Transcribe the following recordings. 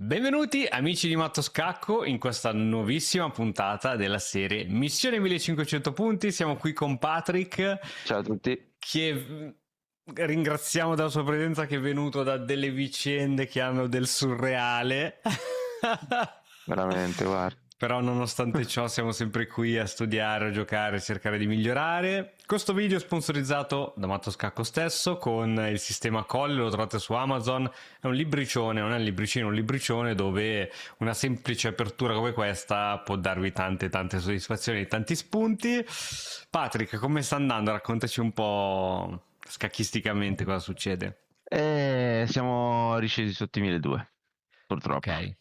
Benvenuti amici di Matto Scacco in questa nuovissima puntata della serie Missione 1500 punti. Siamo qui con Patrick, Ciao a tutti. che ringraziamo della sua presenza, che è venuto da delle vicende che hanno del surreale. Veramente, guarda. Però nonostante ciò siamo sempre qui a studiare, a giocare, a cercare di migliorare. Questo video è sponsorizzato da Matto Scacco stesso con il sistema Colle, lo trovate su Amazon. È un libricione, non è un libricino, è un libricione dove una semplice apertura come questa può darvi tante soddisfazioni, tanti spunti. Patrick, come sta andando? Raccontaci un po' scacchisticamente cosa succede. Siamo riscesi sotto i 1200, purtroppo. Ok.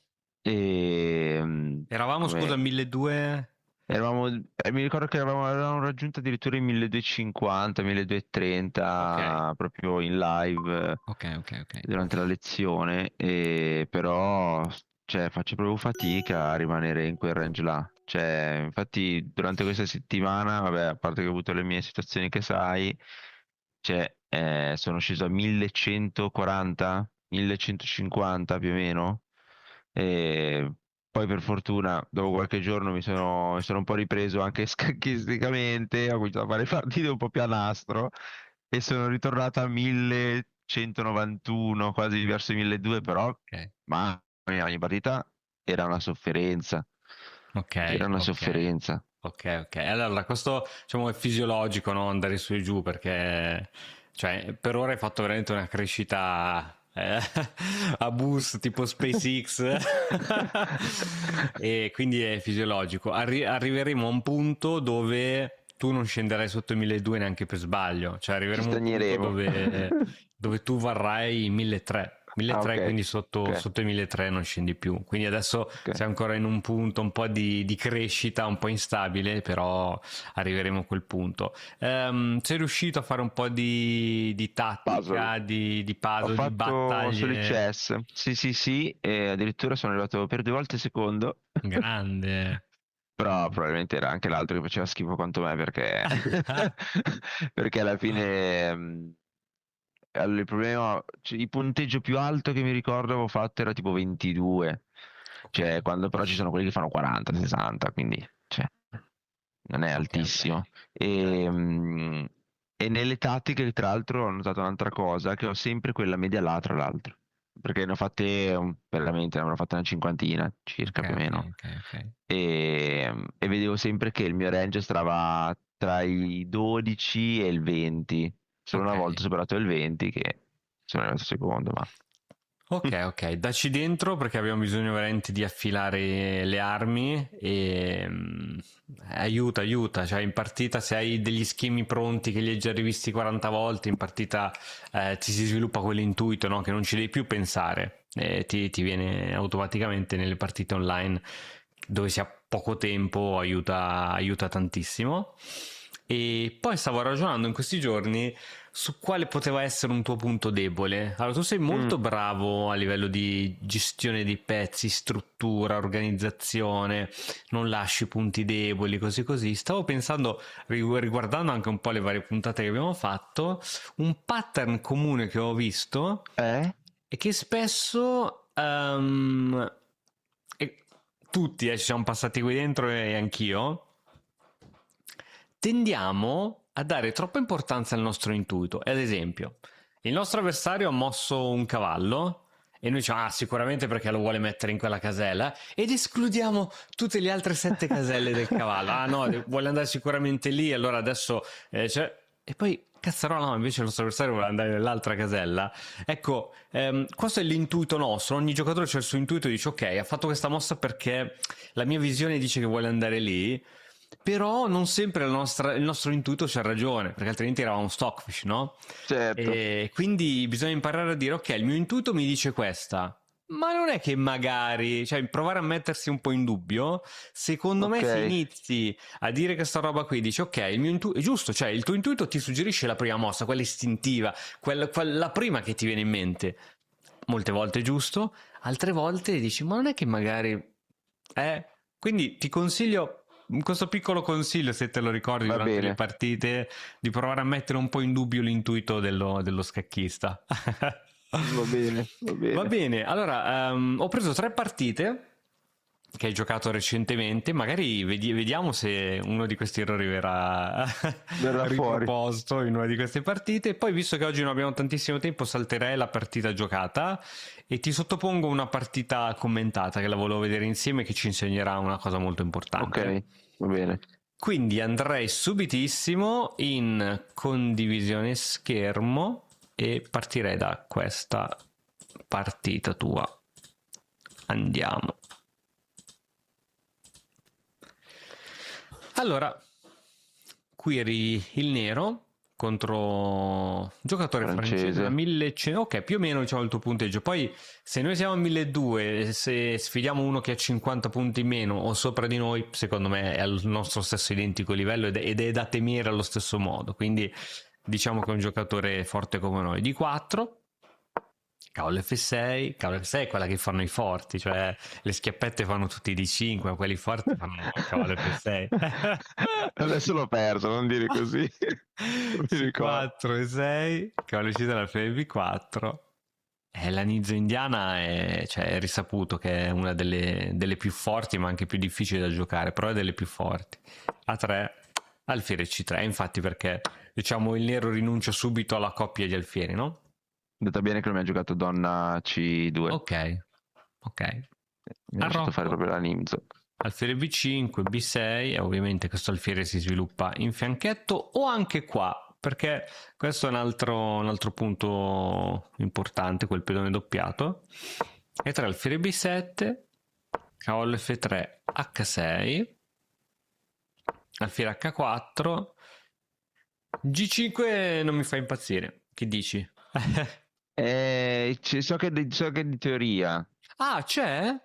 E Eravamo, scusa, come 1200. eravamo, mi ricordo che avevamo raggiunto addirittura i 1250, Ok, 1230 proprio in live ok. durante la lezione, e però cioè, faccio proprio fatica a rimanere in quel range là. Cioè, infatti durante questa settimana, vabbè, a parte che ho avuto le mie situazioni che sai, cioè, sono sceso a 1140, 1150 più o meno. E poi per fortuna, dopo qualche giorno mi sono un po' ripreso anche scacchisticamente, ho cominciato a fare partite un po' più a nastro e sono ritornato a 1191, quasi verso i 1200, però ok. ma ogni partita era una sofferenza, Ok, era una ok, sofferenza. ok. Allora, questo diciamo è fisiologico, no? Andare su e giù perché, cioè, per ora hai fatto veramente una crescita a boost tipo SpaceX e quindi è fisiologico. Arriveremo a un punto dove tu non scenderai sotto i 1200 neanche per sbaglio, cioè Ci arriveremo a un punto stagneremo. dove tu varrai 1300. Ah, ok, 1300, quindi sotto, ok, sotto i 1300 non scendi più. Quindi adesso ok. siamo ancora in un punto un po' di crescita, un po' instabile, però arriveremo a quel punto. Sei riuscito a fare un po' di Puzzle. tattica, di Ho puzzle, di fatto solo il battaglie? CS. Sì, sì, sì, e addirittura sono arrivato per 2 volte secondo. Grande. Però probabilmente era anche l'altro che faceva schifo quanto me perché, perché alla fine allora, il problema, cioè, il punteggio più alto che mi ricordo avevo fatto era tipo 22, Ok, cioè quando però ci sono quelli che fanno 40, 60, quindi cioè, non è ok. altissimo. E nelle tattiche, tra l'altro, ho notato un'altra cosa, che ho sempre quella media là, tra l'altro, perché ne ho fatte veramente, ne avrò fatta una cinquantina, circa più o meno, Ok. e vedevo sempre che il mio range stava tra i 12 e il 20. Solo Ok. una volta superato il 20 che sono arrivato secondo, ma... Ok, dacci dentro perché abbiamo bisogno veramente di affilare le armi e aiuta, cioè in partita se hai degli schemi pronti che li hai già rivisti 40 volte, in partita ti si sviluppa quell'intuito, no? Che non ci devi più pensare, ti viene automaticamente nelle partite online dove si ha poco tempo, aiuta tantissimo. E poi stavo ragionando in questi giorni su quale poteva essere un tuo punto debole. Allora, tu sei molto Mm, bravo a livello di gestione dei pezzi, struttura, organizzazione, non lasci punti deboli, così così. Stavo pensando, riguardando anche un po' le varie puntate che abbiamo fatto, un pattern comune che ho visto eh? è che spesso e tutti ci siamo passati qui dentro e anch'io tendiamo a dare troppa importanza al nostro intuito. Ad esempio, il nostro avversario ha mosso un cavallo e noi diciamo, ah, sicuramente perché lo vuole mettere in quella casella, ed escludiamo tutte le altre 7 caselle del cavallo. Ah no, vuole andare sicuramente lì, allora adesso... E poi, cazzarola, no, invece il nostro avversario vuole andare nell'altra casella. Ecco, questo è l'intuito nostro. Ogni giocatore c'ha il suo intuito e dice, ok, ha fatto questa mossa perché la mia visione dice che vuole andare lì, però non sempre il nostro intuito c'ha ragione, perché altrimenti eravamo stockfish, no? Certo, E quindi bisogna imparare a dire, ok, il mio intuito mi dice questa, ma non è che magari, cioè provare a mettersi un po' in dubbio, secondo me ok. se inizi a dire questa roba qui, dici, ok, il mio intuito, è giusto, cioè il tuo intuito ti suggerisce la prima mossa, quella istintiva, la prima che ti viene in mente. Molte volte è giusto, altre volte dici, ma non è che magari... Quindi ti consiglio questo piccolo consiglio, se te lo ricordi Va durante le bene. partite, di provare a mettere un po' in dubbio l'intuito dello scacchista. Va bene, va Va bene. bene, allora ho preso 3 partite che hai giocato recentemente, magari vediamo se uno di questi errori verrà Verrà fuori. riproposto in una di queste partite. Poi, visto che oggi non abbiamo tantissimo tempo, salterei la partita giocata e ti sottopongo una partita commentata che la volevo vedere insieme, che ci insegnerà una cosa molto Ok, importante. va bene. Quindi andrei subitissimo in condivisione schermo e partirei da questa partita tua. Andiamo. Allora, qui eri il nero contro giocatore francese da Francese. 1100, ok, più o meno diciamo il tuo punteggio. Poi se noi siamo a 1200, se sfidiamo uno che ha 50 punti in meno o sopra di noi, secondo me è al nostro stesso identico livello ed è da temere allo stesso modo. Quindi diciamo che è un giocatore forte come noi. Di 4. Cavolo F6 è quella che fanno i forti, cioè le schiappette fanno tutti di 5, ma quelli forti fanno cavolo F6. Adesso l'ho perso, non dire così. Non mi ricordo. C4 e 6, cavalleccino della FB4. La ninja indiana cioè, è risaputo che è una delle più forti, ma anche più difficili da giocare, però è delle più forti. A3, alfiere C3, infatti perché diciamo il nero rinuncia subito alla coppia di alfieri, no? Andata bene che non mi ha giocato donna C2. Ok, ok. Mi ha lasciato fare Arrocco. proprio la Nimzo. Alfiere B5, B6 e ovviamente questo alfiere si sviluppa in fianchetto o anche qua, perché questo è un altro punto importante, quel pedone doppiato. E3 alfiere B7, cavallo F3, H6, alfiere H4, G5 non mi fa impazzire, che dici? So che di teoria, Ah, c'è?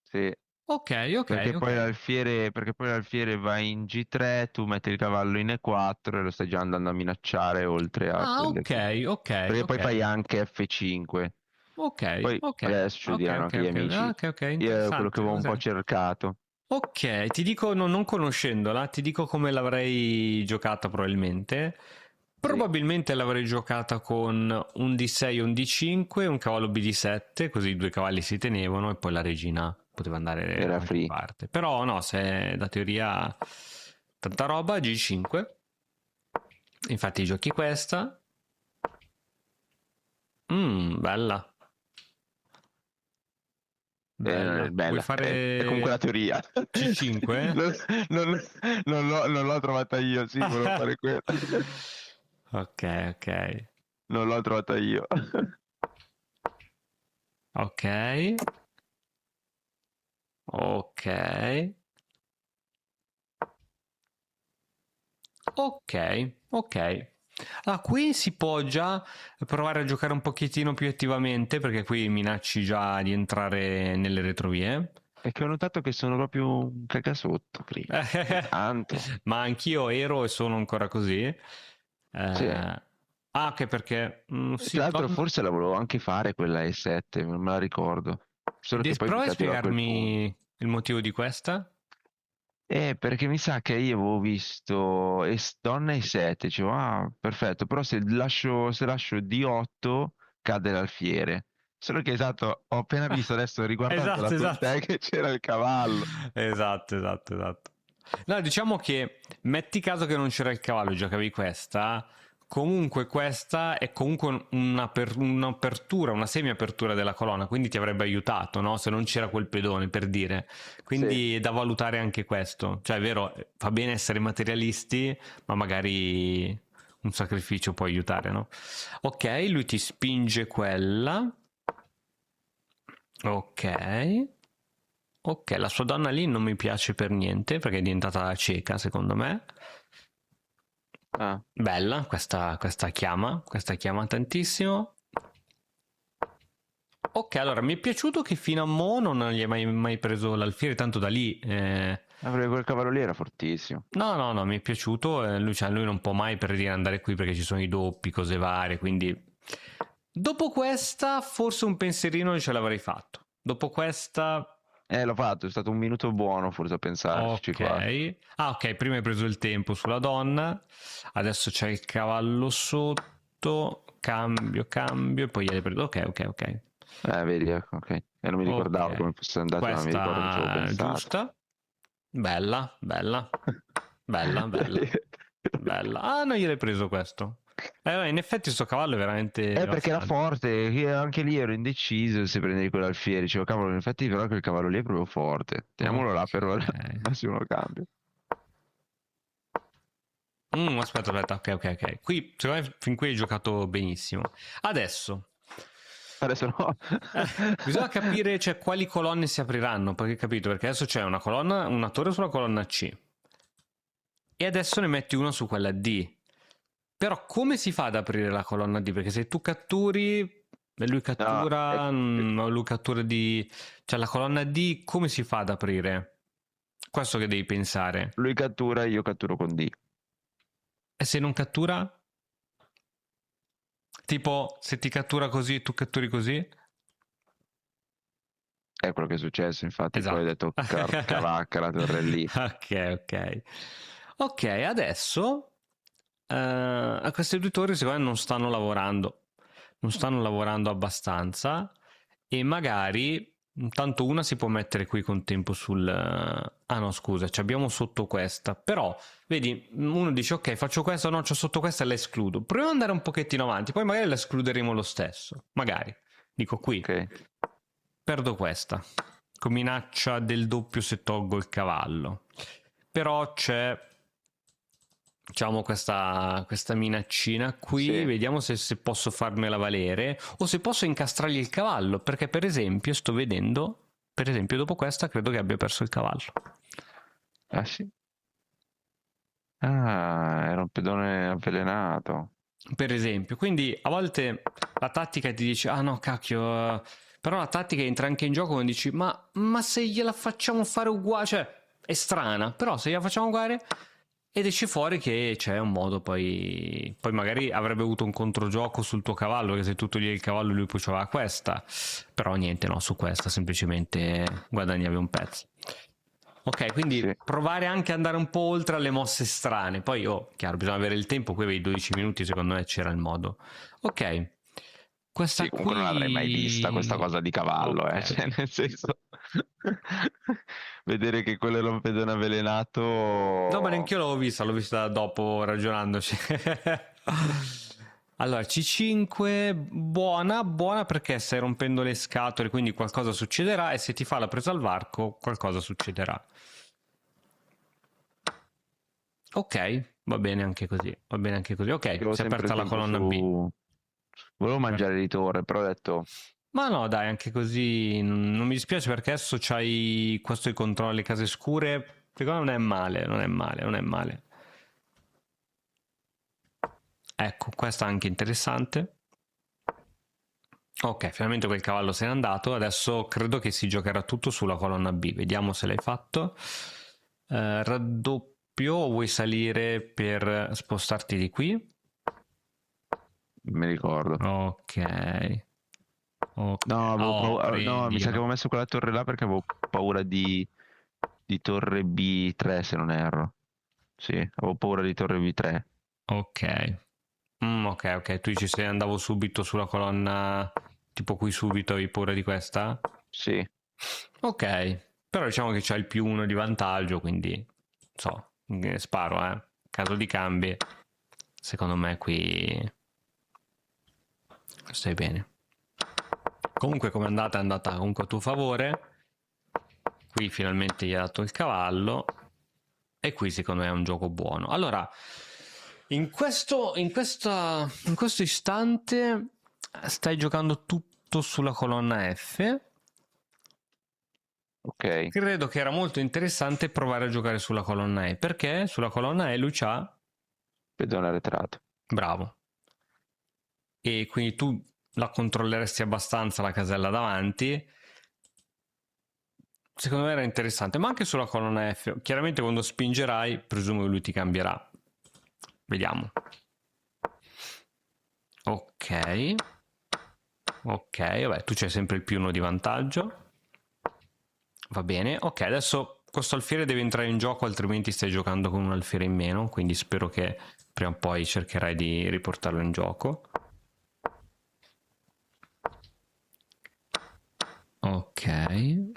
sì. Ok, ok, ok. Perché poi l'alfiere va in G3, tu metti il cavallo in E4 e lo stai già andando a minacciare oltre a Ah, quelle ok, che... ok, Perché ok. poi fai anche F5. Ok, Poi ok, adesso ce lo ok, diranno ok, anche gli ok, amici. ok, ok, Io è quello che interessante. avevo un po' cercato. Ok, ti dico, non conoscendola, ti dico come l'avrei giocata probabilmente. Sì, Probabilmente l'avrei giocata con un D6 o un D5, un cavallo BD7, così i due cavalli si tenevano e poi la regina poteva andare da era qualche free. parte. Però no, se da teoria tanta roba, G5. Infatti giochi questa. Bella, Non è bella. Vuoi bella, è comunque la fare teoria. C5? Non, non- non l'ho trovata io, sì, volevo fare quello. Ok, ok. Non l'ho trovata io. Ok. Ok. Ok. Ok. Ah, qui si può già provare a giocare un pochettino più attivamente perché qui minacci già di entrare nelle retrovie. È che ho notato che sono proprio un cagasotto prima. Tanto. Ma anch'io ero e sono ancora così. Sì. Anche perché Tra sì, l'altro forse la volevo anche fare quella E7, non me la ricordo. Solo che poi mi prova a cadeva a quel punto. spiegarmi il motivo di questa? Perché mi sa che io avevo visto donna E7, dicevo, ah, perfetto, però se lascio D8 cade l'alfiere. Solo che esatto, ho appena visto adesso riguardando la Esatto, tua esatto. te che c'era il cavallo. Esatto, esatto, esatto. No, diciamo che metti caso che non c'era il cavallo e giocavi questa, comunque questa è comunque un'apertura, una semi-apertura della colonna, quindi ti avrebbe aiutato, no? Se non c'era quel pedone, per dire. Sì. Quindi è da valutare anche questo. Cioè, è vero, fa bene essere materialisti, ma magari un sacrificio può aiutare, no? Ok, lui ti spinge quella. Ok. Ok, la sua donna lì non mi piace per niente perché è diventata cieca, secondo me. Ah, Bella, questa chiama tantissimo. Ok, allora mi è piaciuto che fino a mo' non gli hai mai preso l'alfiere, tanto da lì. quel cavallo lì era fortissimo. No, no, no, mi è piaciuto. Lui non può mai per dire andare qui perché ci sono i doppi, cose varie. Quindi, dopo questa, forse un pensierino ce l'avrei fatto. Dopo questa, L'ho fatto, è stato un minuto buono forse a pensarci qua. ok. Ah, ok, prima hai preso il tempo sulla donna, adesso c'è il cavallo sotto. cambio, e poi gliele prendo. Ok. Vedi, ecco, ok. E non mi ricordavo Ok. come fosse andato, ma mi ricordo che ci avevo Questa pensato. giusta. Bella. Ah, non gliel'hai preso questo. In effetti sto cavallo è veramente Perché era devastante. forte, io anche lì ero indeciso se prendevi quell'alfiere, dicevo cavolo, in effetti però quel cavallo lì è proprio forte, teniamolo là per ora, al Ok. massimo lo cambio. Aspetta, ok. Qui, secondo me, fin qui hai giocato benissimo. Adesso, Adesso no. bisogna capire, cioè, quali colonne si apriranno, perché capito? Perché adesso c'è una colonna, una torre sulla colonna C, e adesso ne metti una su quella D. Però come si fa ad aprire la colonna D? Perché se tu catturi, e lui No, cattura, o lui cattura di... Cioè, la colonna D, come si fa ad aprire? Questo che devi pensare. lui cattura, io catturo con D. E se non cattura? Tipo, se ti cattura così e tu catturi così? È quello che è successo, infatti poi ho Esatto. detto cavacca la torre lì. Ok. Ok, adesso a queste due torri secondo me non stanno lavorando. Non stanno lavorando abbastanza e magari intanto una si può mettere qui con tempo sul... Ah no, scusa, ci abbiamo sotto questa. Però, vedi, uno dice ok, faccio questa, no, c'ho sotto questa e la escludo. Proviamo ad andare un pochettino avanti, poi magari la escluderemo lo stesso. Magari. Dico qui, Ok, perdo questa. Con minaccia del doppio se tolgo il cavallo. Però c'è, diciamo, questa minaccina qui. sì. Vediamo se posso farmela valere o se posso incastrargli il cavallo. Perché, per esempio, sto vedendo, per esempio, dopo questa credo che abbia perso il cavallo. Ah sì? Ah, era un pedone avvelenato. Per esempio, quindi a volte la tattica ti dice: ah no, cacchio. Però la tattica entra anche in gioco quando dici: ma se gliela facciamo fare uguale, cioè è strana, però se gliela facciamo uguale. Ed esce fuori che c'è un modo, poi magari avrebbe avuto un controgioco sul tuo cavallo, perché se tu togli il cavallo lui poi c'aveva questa, però niente, no, su questa semplicemente guadagnavi un pezzo. Ok, quindi Sì. provare anche ad andare un po' oltre alle mosse strane, poi chiaro, bisogna avere il tempo, qui avevi 12 minuti, secondo me c'era il modo. Ok, Sì, questa comunque non l'avrei mai vista questa qui... cosa di cavallo, Ok. cioè nel senso vedere che quello era un pedone No, ma avvelenato. neanche io l'avevo vista, l'ho vista dopo ragionandoci. Allora, C5, buona perché stai rompendo le scatole, quindi qualcosa succederà e se ti fa la presa al varco, qualcosa succederà. Ok, va bene anche così, va bene anche così. Ok, Avevo si è sempre il aperta la tempo colonna B. su. Volevo mangiare di torre, però ho detto Ma no, dai, anche così non mi dispiace perché adesso c'hai questo di controllo alle case scure. Secondo me non è male, non è male. Ecco, questa è anche interessante. Ok, finalmente quel cavallo se n'è andato. Adesso credo che si giocherà tutto sulla colonna B. Vediamo se l'hai fatto. Raddoppio o vuoi salire per spostarti di qui? mi ricordo. Ok. Ok. No, avevo Oh, paura, no, mi sa che Dio. avevo messo quella torre là perché avevo paura di torre B3 se non erro. Sì, avevo paura di torre B3. Ok. Ok. Tu dici se andavo subito sulla colonna, tipo qui subito, hai paura di questa? Sì, Ok. Però diciamo che c'ha il +1 di vantaggio, quindi so, sparo, caso di cambi, secondo me qui stai bene. Comunque come è andata comunque a tuo favore. Qui finalmente gli ha dato il cavallo e qui secondo me è un gioco buono. Allora, in questo istante stai giocando tutto sulla colonna F. ok, Credo che era molto interessante provare a giocare sulla colonna E, perché sulla colonna E lui c'ha... pedone arretrato. Bravo. E quindi tu la controlleresti abbastanza la casella davanti. Secondo me era interessante, ma anche sulla colonna F. Chiaramente quando spingerai, presumo che lui ti cambierà. Vediamo. Ok. Ok, vabbè, tu c'hai sempre il +1 di vantaggio. Va bene. Ok, adesso questo alfiere deve entrare in gioco, altrimenti stai giocando con un alfiere in meno, quindi spero che prima o poi cercherai di riportarlo in gioco. Ok.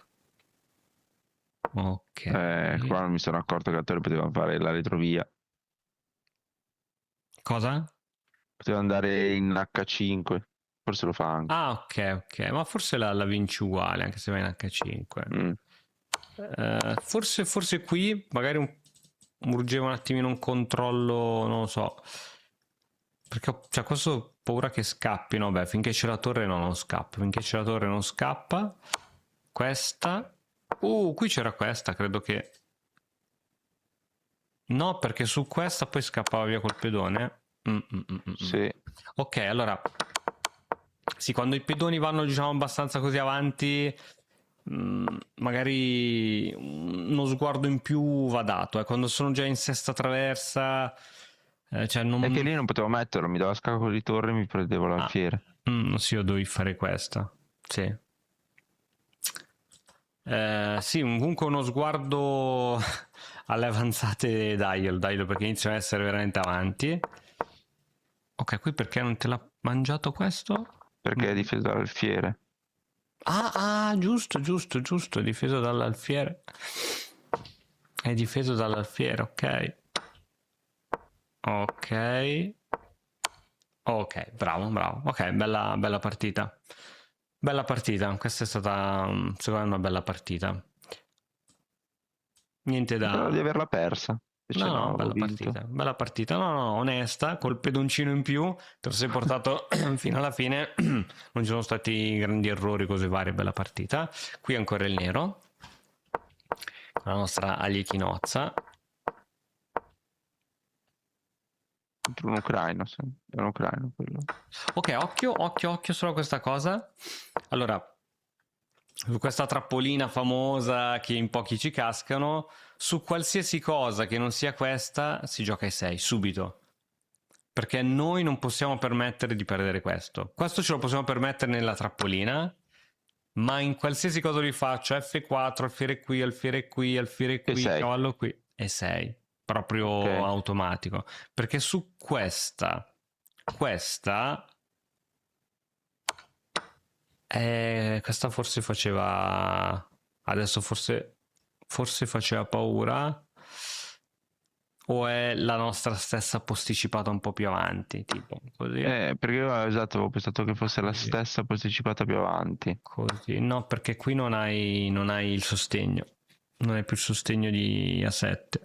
Ok. Qua non mi sono accorto che attore poteva fare la retrovia. Cosa? Poteva andare in H5. Forse lo fa anche. Ah, ok, ok. Ma forse la vinci uguale, anche se va in H5. Mm. Forse qui magari urgeva un attimino un controllo, non lo so. Perché cioè, questo ho paura che scappi, no? Beh, finché c'è la torre no, non scappa. Finché c'è la torre non scappa. Questa. Qui c'era questa, credo che... No, perché su questa poi scappava via col pedone. Sì. Ok, allora... Sì, quando i pedoni vanno, diciamo, abbastanza così avanti, magari uno sguardo in più va dato. Quando sono già in sesta traversa, cioè È che non... lì non potevo metterlo, mi dava scacco di torre e mi prendevo Ah, l'alfiere. sì, io dovevi fare questa. Sì. Sì, comunque uno sguardo alle avanzate Dial, perché iniziano ad essere veramente avanti. Ok, qui perché non te l'ha mangiato questo? Perché è difeso dall'alfiere. Giusto, giusto, giusto, è difeso dall'alfiere. È difeso dall'alfiere, ok. Ok. Ok, bravo, bravo. Ok, bella partita. Bella partita. Questa è stata, secondo me, una bella partita. Niente Sembrava di da... averla persa. Invece No, no, no, avevo bella vinto. partita. Bella partita. No, no, onesta, col pedoncino in più, te lo sei portato fino alla fine. Non ci sono stati grandi errori, cose varie, bella partita. Qui ancora il nero, con la nostra Agliechinozza. Contro un ucraino, sì. È un ucraino quello. Ok, occhio, occhio, occhio solo a questa cosa. Allora, su questa trappolina famosa che in pochi ci cascano, su qualsiasi cosa che non sia questa si gioca ai 6 subito. Perché noi non possiamo permettere di perdere questo. Questo ce lo possiamo permettere nella trappolina, ma in qualsiasi cosa li faccio, F4, alfiere E qui, 6. cavallo qui, e 6. Proprio Ok. automatico. Perché su questa questa forse faceva... Adesso forse faceva paura. O è la nostra stessa posticipata un po' più avanti, tipo così, Perché io esatto, avevo pensato che fosse la così, stessa posticipata più avanti. così. No, perché qui non hai il sostegno. Non hai più il sostegno di A7.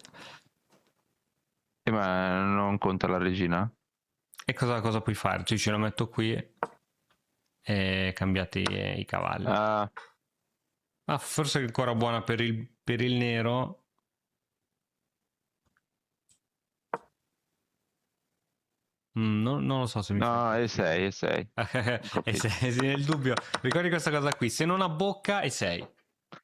Ma non conta la regina? E cosa puoi fare? Cioè, ce lo metto qui e cambiate i cavalli. Ah, Ah, forse è ancora buona per il nero. Non lo so se mi fa no, è impazzire. 6, è 6. Ho E capito. sei nel dubbio. Ricordi questa cosa qui: se non abbocca, e 6.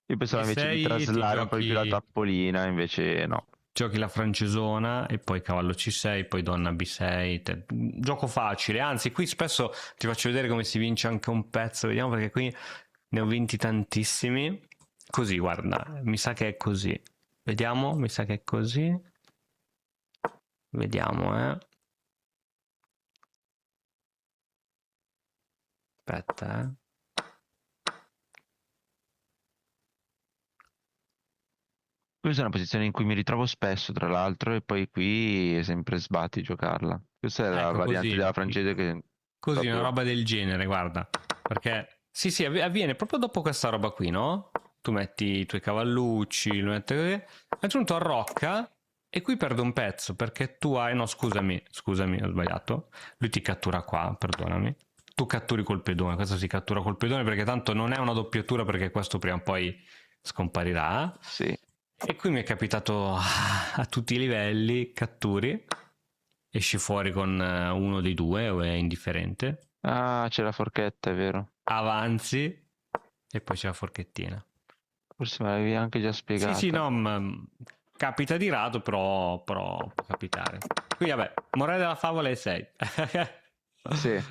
Io pensavo E invece di 6 ti traslare un po' di più la giochi. trappolina, invece no. Giochi la francesona e poi cavallo C6, poi donna B6. Gioco facile, anzi, qui spesso ti faccio vedere come si vince anche un pezzo. Vediamo perché qui ne ho vinti tantissimi. Così, guarda, mi sa che è così. Vediamo, mi sa che è così. Vediamo, eh. Aspetta, eh. Questa è una posizione in cui mi ritrovo spesso, tra l'altro, e poi qui è sempre sbatti giocarla. Questa è la Ecco, variante così. della francese che Così, una proprio... roba del genere, guarda. Perché, sì, sì, avviene proprio dopo questa roba qui, no? Tu metti i tuoi cavallucci, lo metti così. A giunto a Rocca e qui perdo un pezzo perché tu hai... No, scusami, ho sbagliato. Lui ti cattura qua, perdonami. Tu catturi col pedone, questo si cattura col pedone perché tanto non è una doppiatura perché questo prima o poi scomparirà. Sì. E qui mi è capitato a tutti i livelli, catturi, esci fuori con uno dei due o è indifferente, Ah, c'è la forchetta, è vero. avanzi e poi c'è la forchettina. Forse me l'avevi anche già Sì, sì, spiegata. no, capita di rado, però può capitare. Qui, vabbè, morale della favola è 6. Sì.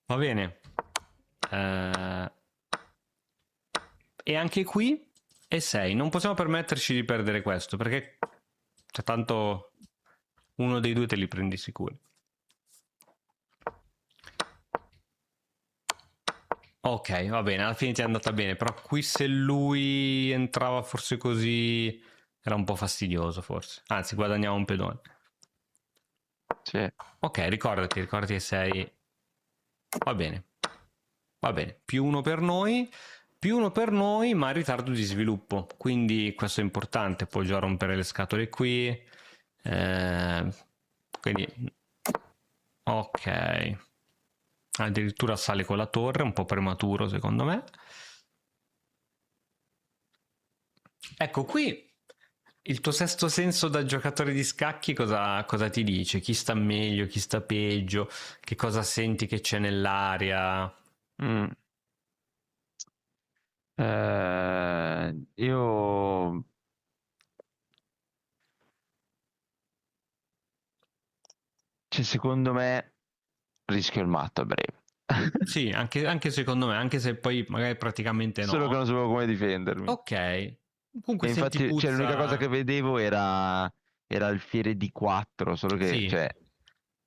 Va bene. E anche qui è 6. Non possiamo permetterci di perdere questo, perché c'è tanto uno dei due te li prendi sicuri. Ok, va bene, alla fine ti è andata bene, però qui se lui entrava forse così era un po' fastidioso forse. Anzi, guadagniamo un pedone. Sì. Ok, ricordati che sei... Va bene, più uno per noi, ma in ritardo di sviluppo, quindi questo è importante, poi già rompere le scatole qui, quindi ok, addirittura sale con la torre, un po' prematuro secondo me. Ecco qui il tuo sesto senso da giocatore di scacchi cosa ti dice? Chi sta meglio, chi sta peggio, che cosa senti che c'è nell'aria? Mm. Io cioè, secondo me rischio il matto a breve. Sì, anche secondo me, anche se poi magari praticamente Solo che no. non sapevo come difendermi. Ok, comunque E senti infatti, cioè, l'unica cosa puzza. che vedevo era il fiere di 4, solo che, Sì, cioè,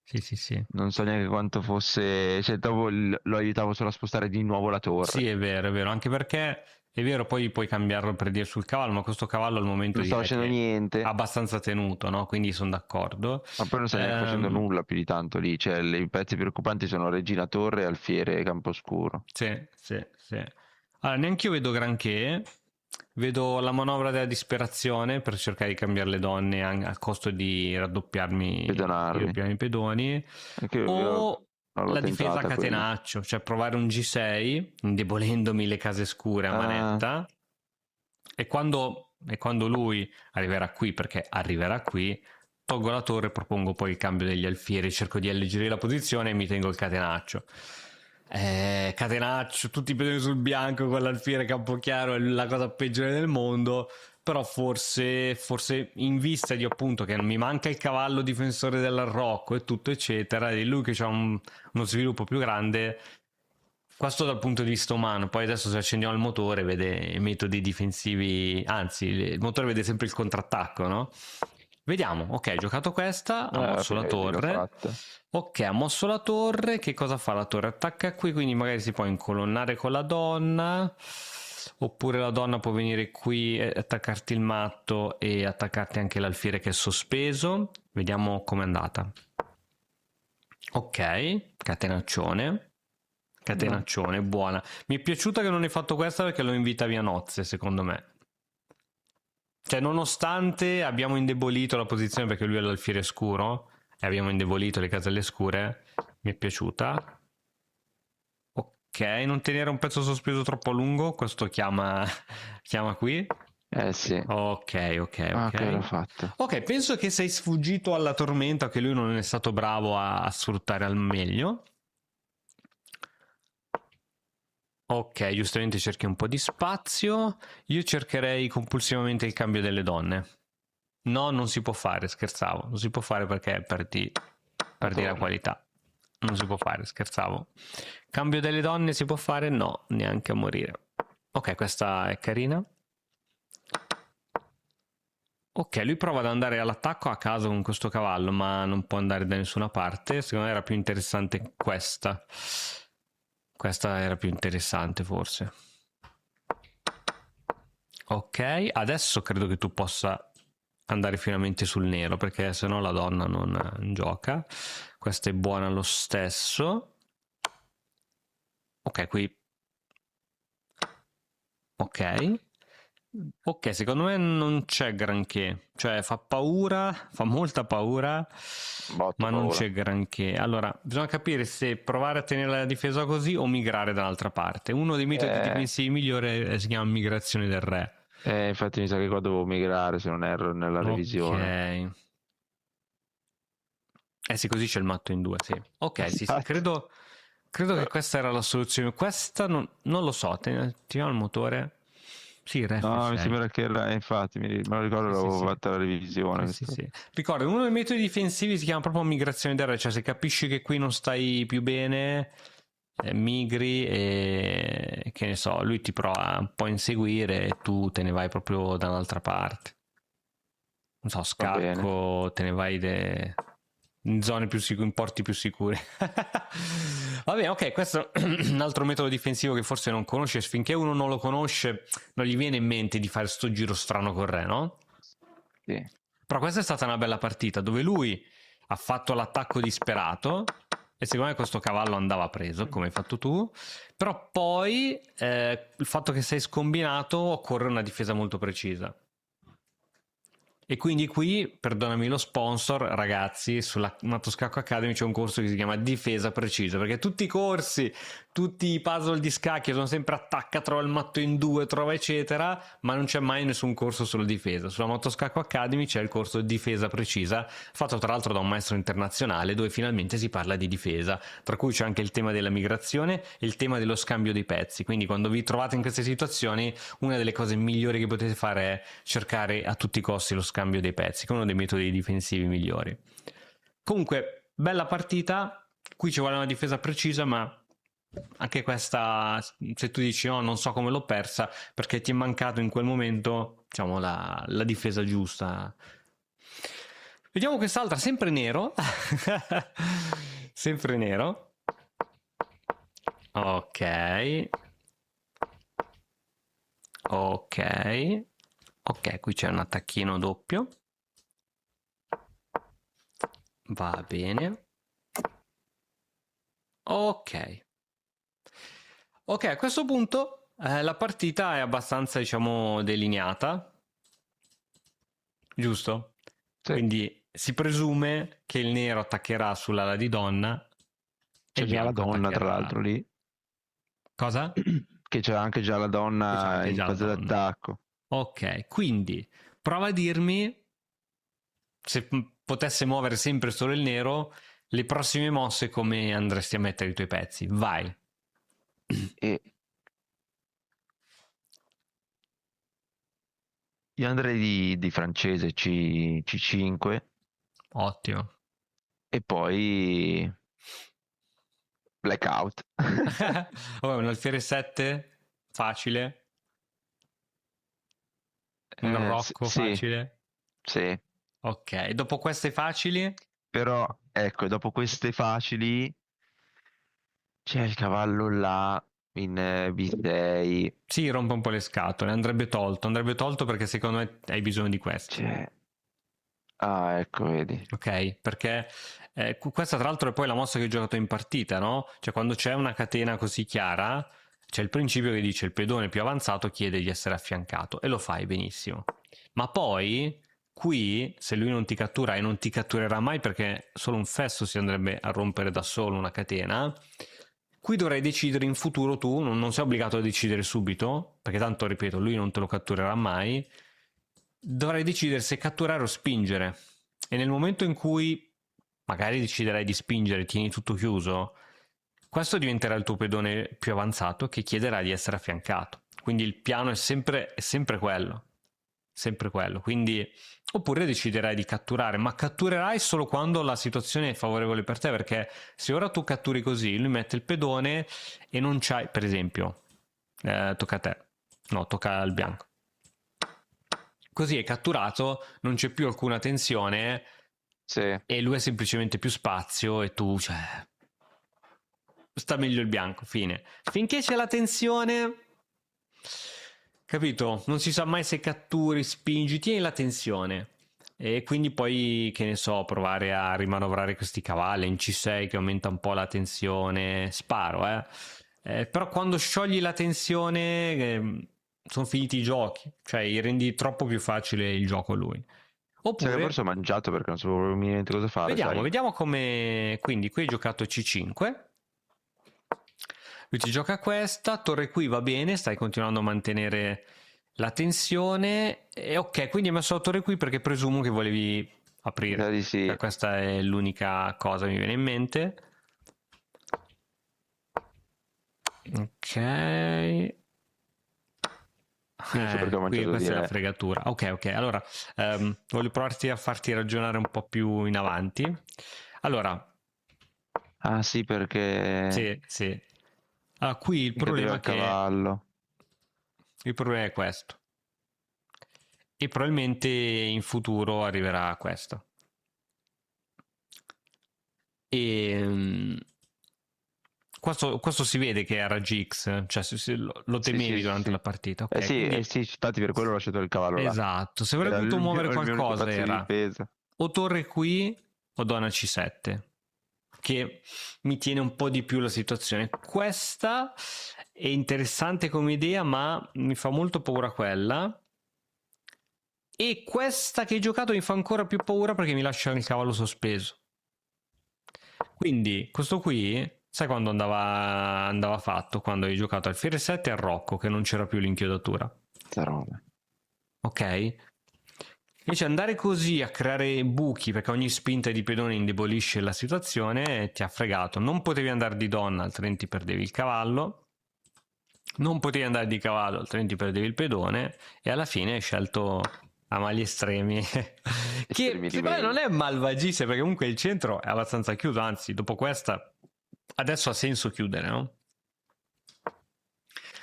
sì, sì, sì. non so neanche quanto fosse, cioè, dopo lo aiutavo solo a spostare di nuovo la torre. Sì, è vero, anche perché è vero, poi puoi cambiarlo per dire sul cavallo, ma questo cavallo al momento Non stavo direi facendo che è niente, abbastanza tenuto, no? Quindi sono d'accordo. ma poi non stai neanche facendo Ehm, nulla più di tanto lì, cioè, i pezzi preoccupanti sono Regina Torre, Alfiere e Camposcuro. Sì, sì, sì. Allora, neanche io vedo granché, vedo la manovra della disperazione per cercare di cambiare le donne a costo di Pedonarmi. doppiarmi i pedoni, Anche io o l'ho la difesa a tentata quella. catenaccio, cioè provare un G6 indebolendomi le case scure a Ah, manetta, e quando lui arriverà qui, perché arriverà qui, tolgo la torre, propongo poi il cambio degli alfieri, cerco di alleggerire la posizione e mi tengo il catenaccio. Catenaccio, tutti i pedoni sul bianco con l'alfiere Campochiaro è la cosa peggiore del mondo. Però forse in vista di appunto che mi manca il cavallo difensore dell'arrocco e tutto eccetera, e lui che ha uno sviluppo più grande, questo dal punto di vista umano. Poi adesso se accendiamo il motore vede i metodi difensivi, anzi il motore vede sempre il contrattacco, no? Vediamo, ok, ha giocato questa, ha alla mosso la fine l'ho torre. fatta. Ok, ha mosso la torre, che cosa fa la torre? Attacca qui, quindi magari si può incolonnare con la donna, oppure la donna può venire qui e attaccarti il matto e attaccarti anche l'alfiere che è sospeso. Vediamo com'è andata. Ok, catenaccione. No. Catenaccione, buona. Mi è piaciuta che non hai fatto questa perché lo invitavi a nozze, secondo me. Cioè, nonostante abbiamo indebolito la posizione perché lui è l'alfiere scuro e abbiamo indebolito le caselle scure, mi è piaciuta. Ok, non tenere un pezzo sospeso troppo a lungo, questo chiama qui. Eh sì. Ok, ok, Ah, ok, l'ho ok. fatta. Ok, penso che sei sfuggito alla tormenta, che lui non è stato bravo a sfruttare al meglio. Ok, giustamente cerchi un po' di spazio. Io cercherei compulsivamente il cambio delle donne. No, non si può fare, scherzavo. Non si può fare perché perdi la Madonna. qualità. Non si può fare, scherzavo. Cambio delle donne si può fare? No, neanche a morire. Ok, questa è carina. Ok, lui prova ad andare all'attacco a caso con questo cavallo, ma non può andare da nessuna parte. Secondo me era più interessante questa. Questa era più interessante, forse. Ok, adesso credo che tu possa andare finalmente sul nero, perché se no la donna non gioca. Questa è buona lo stesso. Ok, qui. Ok. Ok, secondo me non c'è granché. Cioè, fa paura, fa molta paura, Botto ma non paura. c'è granché. Allora, bisogna capire se provare a tenere la difesa così o migrare dall'altra parte. Uno dei metodi Eh, difensivi migliori si chiama migrazione del re. infatti mi sa che qua devo migrare se non erro nella Ok. revisione. Eh sì, così c'è il matto in due, sì. Ok, sì, sì, Esatto. credo che questa era la soluzione. Questa non lo so, attiviamo il motore. Sì, re No, mi F6. sembra che era, infatti, me lo ricordo, Sì, sì, l'avevo sì. fatta la revisione. Sì, sì, sì. Ricorda, uno dei metodi difensivi si chiama proprio migrazione del re, cioè se capisci che qui non stai più bene, migri e che ne so, lui ti prova un po' a inseguire e tu te ne vai proprio da un'altra parte. Non so, Va bene. scacco, te ne vai in zone più sicure, in porti più sicuri. Va bene, ok, questo è un altro metodo difensivo che forse non conosce. Finché uno non lo conosce, non gli viene in mente di fare sto giro strano con re, no? Sì. Però questa è stata una bella partita dove lui ha fatto l'attacco disperato e secondo me questo cavallo andava preso, come hai fatto tu. Però poi il fatto che sei scombinato occorre una difesa molto precisa. E quindi qui, perdonami lo sponsor, ragazzi, sulla Matto Scacco Academy c'è un corso che si chiama Difesa Precisa, perché tutti i corsi, tutti i puzzle di scacchi sono sempre attacca, trova il matto in due, trova eccetera, ma non c'è mai nessun corso sulla difesa. Sulla Matto Scacco Academy c'è il corso Difesa Precisa, fatto tra l'altro da un maestro internazionale, dove finalmente si parla di difesa, tra cui c'è anche il tema della migrazione e il tema dello scambio dei pezzi. Quindi quando vi trovate in queste situazioni, una delle cose migliori che potete fare è cercare a tutti i costi lo scambio dei pezzi, che è uno dei metodi difensivi migliori. Comunque, bella partita, qui ci vuole una difesa precisa, ma anche questa, se tu dici no, non so come l'ho persa, perché ti è mancato in quel momento, diciamo, la difesa giusta. Vediamo quest'altra, sempre nero. Sempre nero. Ok. Ok. Ok, qui c'è un attacchino doppio. Va bene. Ok. Ok, a questo punto la partita è abbastanza, diciamo, delineata, giusto? Sì. Quindi si presume che il nero attaccherà sull'ala di donna e C'è il già la bianco donna, tra attaccherà... l'altro, lì. Cosa? Che c'è anche già la Qui c'è donna anche in già la fase donna. d'attacco. Ok, quindi prova a dirmi, se potesse muovere sempre solo il nero, le prossime mosse come andresti a mettere i tuoi pezzi. Vai. E io andrei di francese C5 Ottimo. e poi blackout. Vabbè, un alfiere 7, facile. Un Rocco Sì, facile. sì. Ok, dopo queste facili, Però ecco, dopo queste facili c'è il cavallo là in B6. sì, rompe un po' le scatole. Andrebbe tolto perché secondo me hai bisogno di questo. C'è... Ah, ecco, vedi. Ok, perché questa tra l'altro è poi la mossa che ho giocato in partita, no? Cioè quando c'è una catena così chiara, c'è il principio che dice il pedone più avanzato chiede di essere affiancato e lo fai benissimo. Ma poi qui, se lui non ti cattura e non ti catturerà mai perché solo un fesso si andrebbe a rompere da solo una catena, qui dovrai decidere in futuro tu, non sei obbligato a decidere subito, perché tanto, ripeto, lui non te lo catturerà mai, dovrai decidere se catturare o spingere. E nel momento in cui magari deciderai di spingere, tieni tutto chiuso, questo diventerà il tuo pedone più avanzato che chiederà di essere affiancato. Quindi il piano è sempre quello. Sempre quello. Quindi, oppure deciderai di catturare, ma catturerai solo quando la situazione è favorevole per te, perché se ora tu catturi così, lui mette il pedone e non c'hai, per esempio, tocca a te. No, tocca al bianco. Così è catturato, non c'è più alcuna tensione Sì. e lui ha semplicemente più spazio e tu, cioè, sta meglio il bianco, fine. Finché c'è la tensione, capito? Non si sa mai se catturi, spingi, tieni la tensione. E quindi poi, che ne so, provare a rimanovrare questi cavalli in C6 che aumenta un po' la tensione. Sparo, eh. Però quando sciogli la tensione, sono finiti i giochi. Cioè, gli rendi troppo più facile il gioco a lui. Sai che forse Oppure, ho mangiato perché non sapevo niente cosa fare, vediamo, sai? vediamo come... Quindi qui hai giocato C5. Lui ti gioca questa, torre qui va bene, stai continuando a mantenere la tensione. E ok, quindi hai messo la torre qui perché presumo che volevi Mi sa aprire. di sì. Cioè, questa è l'unica cosa che mi viene in mente. Ok. Io non so perché ho Qui mangiato di questa è la re. fregatura. Ok, ok. Allora, voglio provarti a farti ragionare un po' più in avanti. Allora, Ah sì, perché sì, sì. Allora, qui mi cadeva il cavallo. il problema è questo. E probabilmente in futuro arriverà a questo. E questo si vede che era GX, cioè lo Sì, temevi sì, sì, durante sì. la partita, Eh ok? sì, Quindi, sì, infatti per quello ho lasciato il cavallo là. esatto, se avrei Era dovuto muovere il mio unico qualcosa pezzo di era difesa. o torre qui o donna C7, che mi tiene un po' di più la situazione. Questa è interessante come idea, ma mi fa molto paura quella. E questa che hai giocato mi fa ancora più paura perché mi lascia il cavallo sospeso. Quindi questo qui, sai quando andava fatto? Quando hai giocato alfiere 7 e al Rocco, che non c'era più l'inchiodatura. Sta roba. Ok? Invece andare così a creare buchi, perché ogni spinta di pedone indebolisce la situazione, ti ha fregato. Non potevi andare di donna, altrimenti perdevi il cavallo. Non potevi andare di cavallo, altrimenti perdevi il pedone. E alla fine hai scelto a mali estremi. Che Estremi secondo me non rimedi. è malvagisse, perché comunque il centro è abbastanza chiuso. Anzi, dopo questa, adesso ha senso chiudere, no?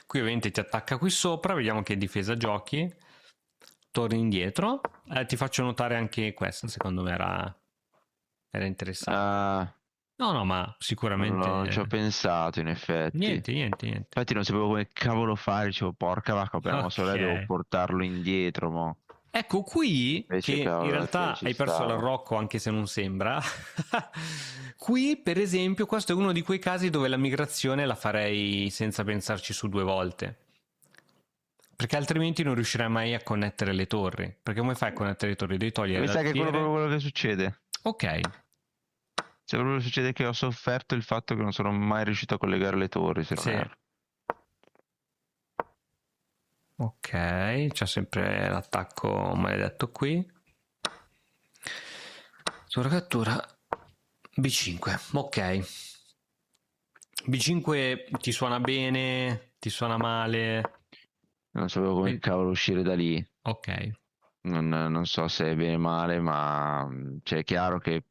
Qui ovviamente ti attacca qui sopra, vediamo che difesa giochi. Torni indietro. Ti faccio notare anche questa, secondo me era interessante. Ah, No, no, ma non ci ho sicuramente... pensato in effetti. Niente, niente, niente. Infatti non sapevo come cavolo fare, dicevo porca vacca, ho appena mosso Ok. lei, devo portarlo indietro, mo. Ecco qui Invece che in cavolo, alla fine realtà ci hai perso stava. l'arrocco anche se non sembra. Qui, per esempio, questo è uno di quei casi dove la migrazione la farei senza pensarci su due volte. Perché altrimenti non riuscirai mai a connettere le torri. Perché come fai a connettere le torri? Devi togliere Mi sa che è proprio l'alfiere. quello che succede. Ok, Cioè, proprio succede che ho sofferto il fatto che non sono mai riuscito a collegare le torri, se non sì. erro. Ok, c'è sempre l'attacco maledetto qui. Sopra cattura B5. Ok. B5 ti suona bene, ti suona male. Non sapevo come cavolo uscire da lì. Ok. Non so se è bene o male, ma cioè, è chiaro che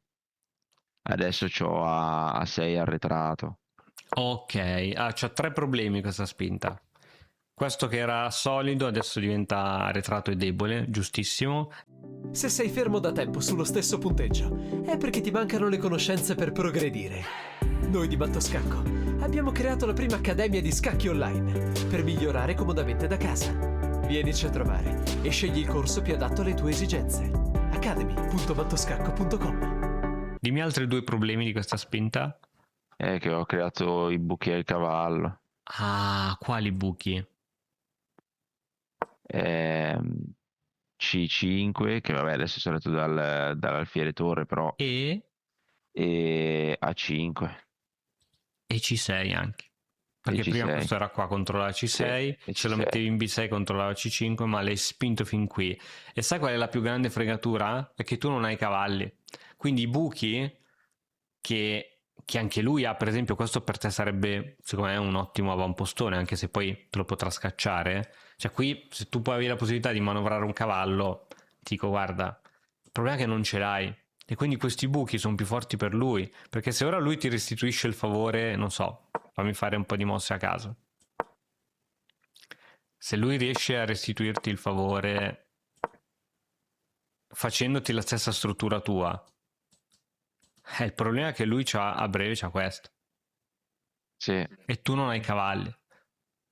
adesso c'ho a 6 arretrato. Ok, c'ha tre problemi questa spinta. Questo che era solido adesso diventa arretrato e debole, giustissimo. Se sei fermo da tempo sullo stesso punteggio, è perché ti mancano le conoscenze per progredire. Noi di Battoscacco abbiamo creato la prima accademia di scacchi online per migliorare comodamente da casa. Vienici a trovare e scegli il corso più adatto alle tue esigenze. academy.battoscacco.com. Dimmi altri due problemi di questa spinta. È che ho creato i buchi al cavallo. Ah, quali buchi? C5, che vabbè adesso sono andato dall'alfiere torre, però E A5 e C6 anche. e Perché prima C6. questo era qua, controllava Sì, C6, e se lo C6. mettevi in B6 controllava C5, ma l'hai spinto fin qui. E sai qual è la più grande fregatura? È che tu non hai cavalli. Quindi i buchi che anche lui ha, per esempio, questo per te sarebbe, secondo me, un ottimo avvampostone, anche se poi te lo potrà scacciare. Cioè qui, se tu poi avevi la possibilità di manovrare un cavallo, ti dico, guarda, il problema è che non ce l'hai. E quindi questi buchi sono più forti per lui, perché se ora lui ti restituisce il favore, non so, fammi fare un po' di mosse a caso. Se lui riesce a restituirti il favore facendoti la stessa struttura tua, il problema è che lui a breve c'ha questo. Sì, E tu non hai cavalli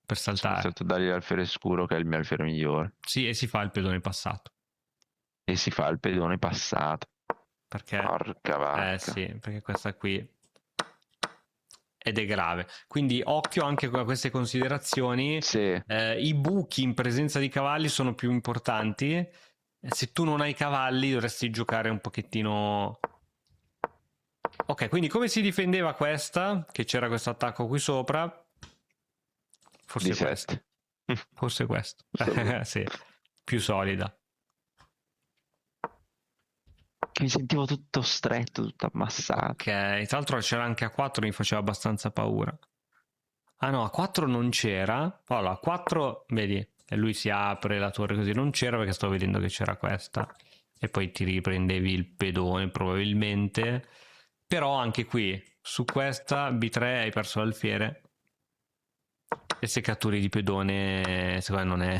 per sono saltare. stato a dargli l'alfiere scuro, che è il mio alfiere migliore. Sì, e si fa il pedone passato. E si fa il pedone passato. Perché, Porca vacca. sì, perché questa qui ed è grave. Quindi occhio anche a queste considerazioni. Sì, I buchi in presenza di cavalli sono più importanti. Se tu non hai cavalli dovresti giocare un pochettino... Ok, quindi come si difendeva questa? Che c'era questo attacco qui sopra? Forse di questo. 7. Forse questo. Sì, più solida. Mi sentivo tutto stretto, tutto ammassato. Ok, tra l'altro c'era anche a 4, mi faceva abbastanza paura. Ah no, a 4 non c'era. Allora, a 4, vedi, e lui si apre la torre così, non c'era perché stavo vedendo che c'era questa. E poi ti riprendevi il pedone probabilmente. Però anche qui, su questa B3 hai perso l'alfiere. E se catturi di pedone, secondo me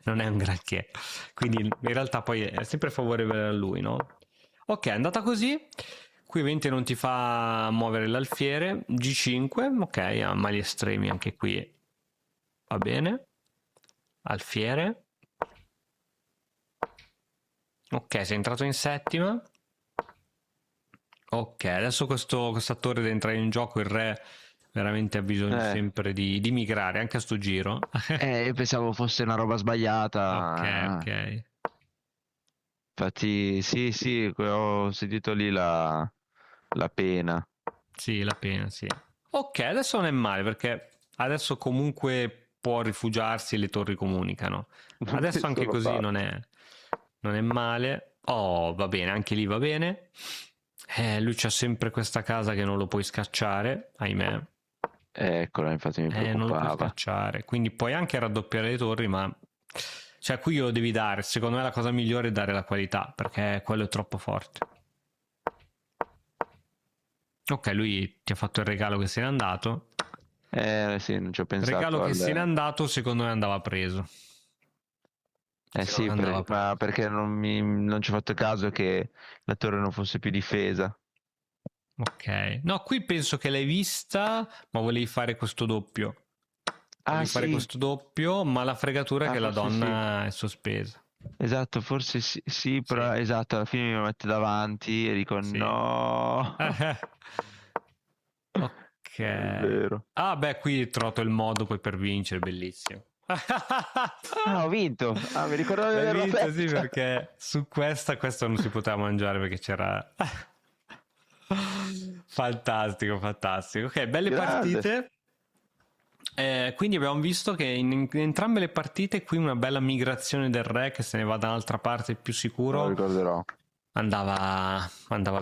non è un granché. Quindi in realtà poi è sempre favorevole a lui, no? Ok, è andata così. Qui 20 non ti fa muovere l'alfiere. G5, ok, ha mali estremi anche qui. Va bene. Alfiere. Ok, sei entrato in settima. Ok, adesso questa torre deve entrare in gioco. Il re veramente ha bisogno sempre di migrare, anche a sto giro. Io pensavo fosse una roba sbagliata. Ok. Infatti, sì, ho sentito lì la pena. Sì, la pena, sì. Ok, adesso non è male perché adesso comunque può rifugiarsi e le torri comunicano. Adesso anche Solo così fa. non è male. Oh, va bene, anche lì va bene. Lui c'ha sempre questa casa che non lo puoi scacciare, ahimè. Eccola, infatti mi Non lo puoi preoccupava. scacciare. Quindi puoi anche raddoppiare le torri, ma... Cioè, qui glielo devi dare. Secondo me la cosa migliore è dare la qualità, perché quello è troppo forte. Ok, lui ti ha fatto il regalo che se n'è andato. Sì, non ci ho Il regalo pensato che se n'è andato, secondo me andava preso. sì, ma perché non ci ho fatto caso che la torre non fosse più difesa. Ok. No, qui penso che l'hai vista, ma volevi fare questo doppio. Volevi fare Sì. questo doppio, ma la fregatura è che la Forse donna è sospesa. Esatto, forse sì, però Sì. esatto, alla fine mi mette davanti e dico Sì. no. Ok. È vero. Ah, beh, qui ho trovato il modo poi per vincere, bellissimo. Ah, ho vinto. Ah, mi ricordavo di L'hai averla vinto, sì, persa. perché su questa non si poteva mangiare perché c'era... Fantastico, fantastico. Ok, belle Grande. partite. Quindi abbiamo visto che in entrambe le partite qui una bella migrazione del re che se ne va da un'altra parte più Me lo sicuro ricorderò. andava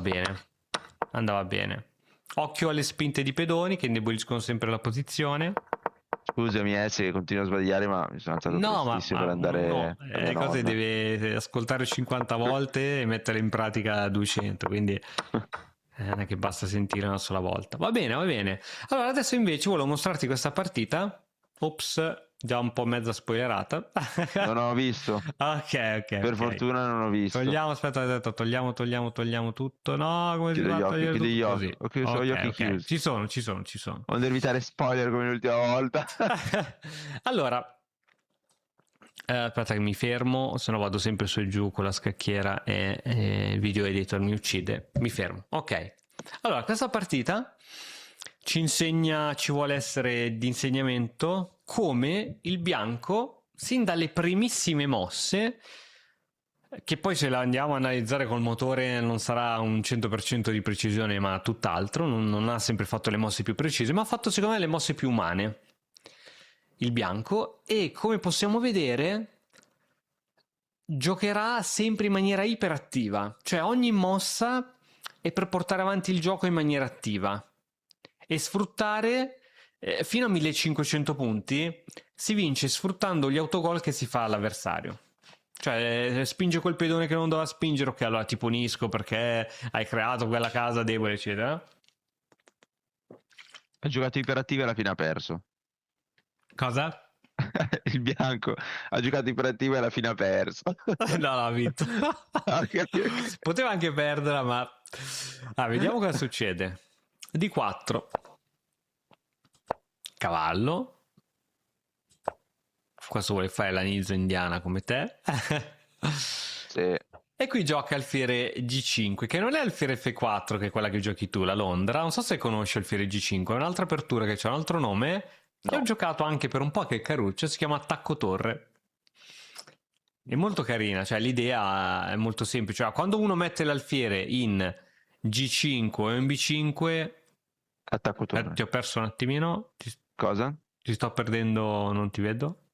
bene. Andava bene. Occhio alle spinte di pedoni che indeboliscono sempre la posizione. Scusami, se continuo a sbagliare, ma mi sono alzato No, prestissimo per no, andare da mia le cose nonna. deve ascoltare 50 volte e mettere in pratica 200, quindi non è che basta sentire una sola volta. Va bene, va bene. Allora, adesso invece volevo mostrarti questa partita. Ops, già un po' mezza spoilerata. Non ho visto. Per Ok. fortuna non ho visto. Togliamo, aspetta, aspetta, togliamo tutto. No, come si Chiudo fa a gli occhi, togliere chiudo gli tutto occhi. così? Ho chiuso gli occhi Ok. chiusi. Ci sono. Non devo evitare spoiler come l'ultima volta. Allora, aspetta che mi fermo, se no vado sempre su e giù con la scacchiera e il video editor mi uccide. Mi fermo. Ok. Allora, questa partita ci vuole essere di insegnamento come il bianco, sin dalle primissime mosse, che poi se la andiamo a analizzare col motore non sarà un 100% di precisione, ma tutt'altro, non ha sempre fatto le mosse più precise, ma ha fatto secondo me le mosse più umane, il bianco, e come possiamo vedere giocherà sempre in maniera iperattiva, cioè ogni mossa è per portare avanti il gioco in maniera attiva e sfruttare fino a 1500 punti si vince sfruttando gli autogol che si fa all'avversario. Cioè, spinge quel pedone che non doveva spingere, ok, allora ti punisco perché hai creato quella casa debole, eccetera. Ha giocato iperattivo e alla fine ha perso. Cosa? Il bianco ha giocato iperattivo e alla fine ha perso. No, ha vinto. Poteva anche perderla, ma... vediamo cosa succede. D4. Cavallo. Questo vuole fare la ninja indiana come te. Sì. E qui gioca alfiere G5, che non è alfiere F4, che è quella che giochi tu, la Londra. Non so se conosci alfiere G5, è un'altra apertura che c'ha un altro nome, che ho giocato anche per un po', che è caruccio, si chiama Attacco Torre. È molto carina, cioè l'idea è molto semplice. Cioè, quando uno mette l'alfiere in G5 o in B5, Attacco torre. ti ho perso un attimino, Cosa? ti sto perdendo, non ti vedo?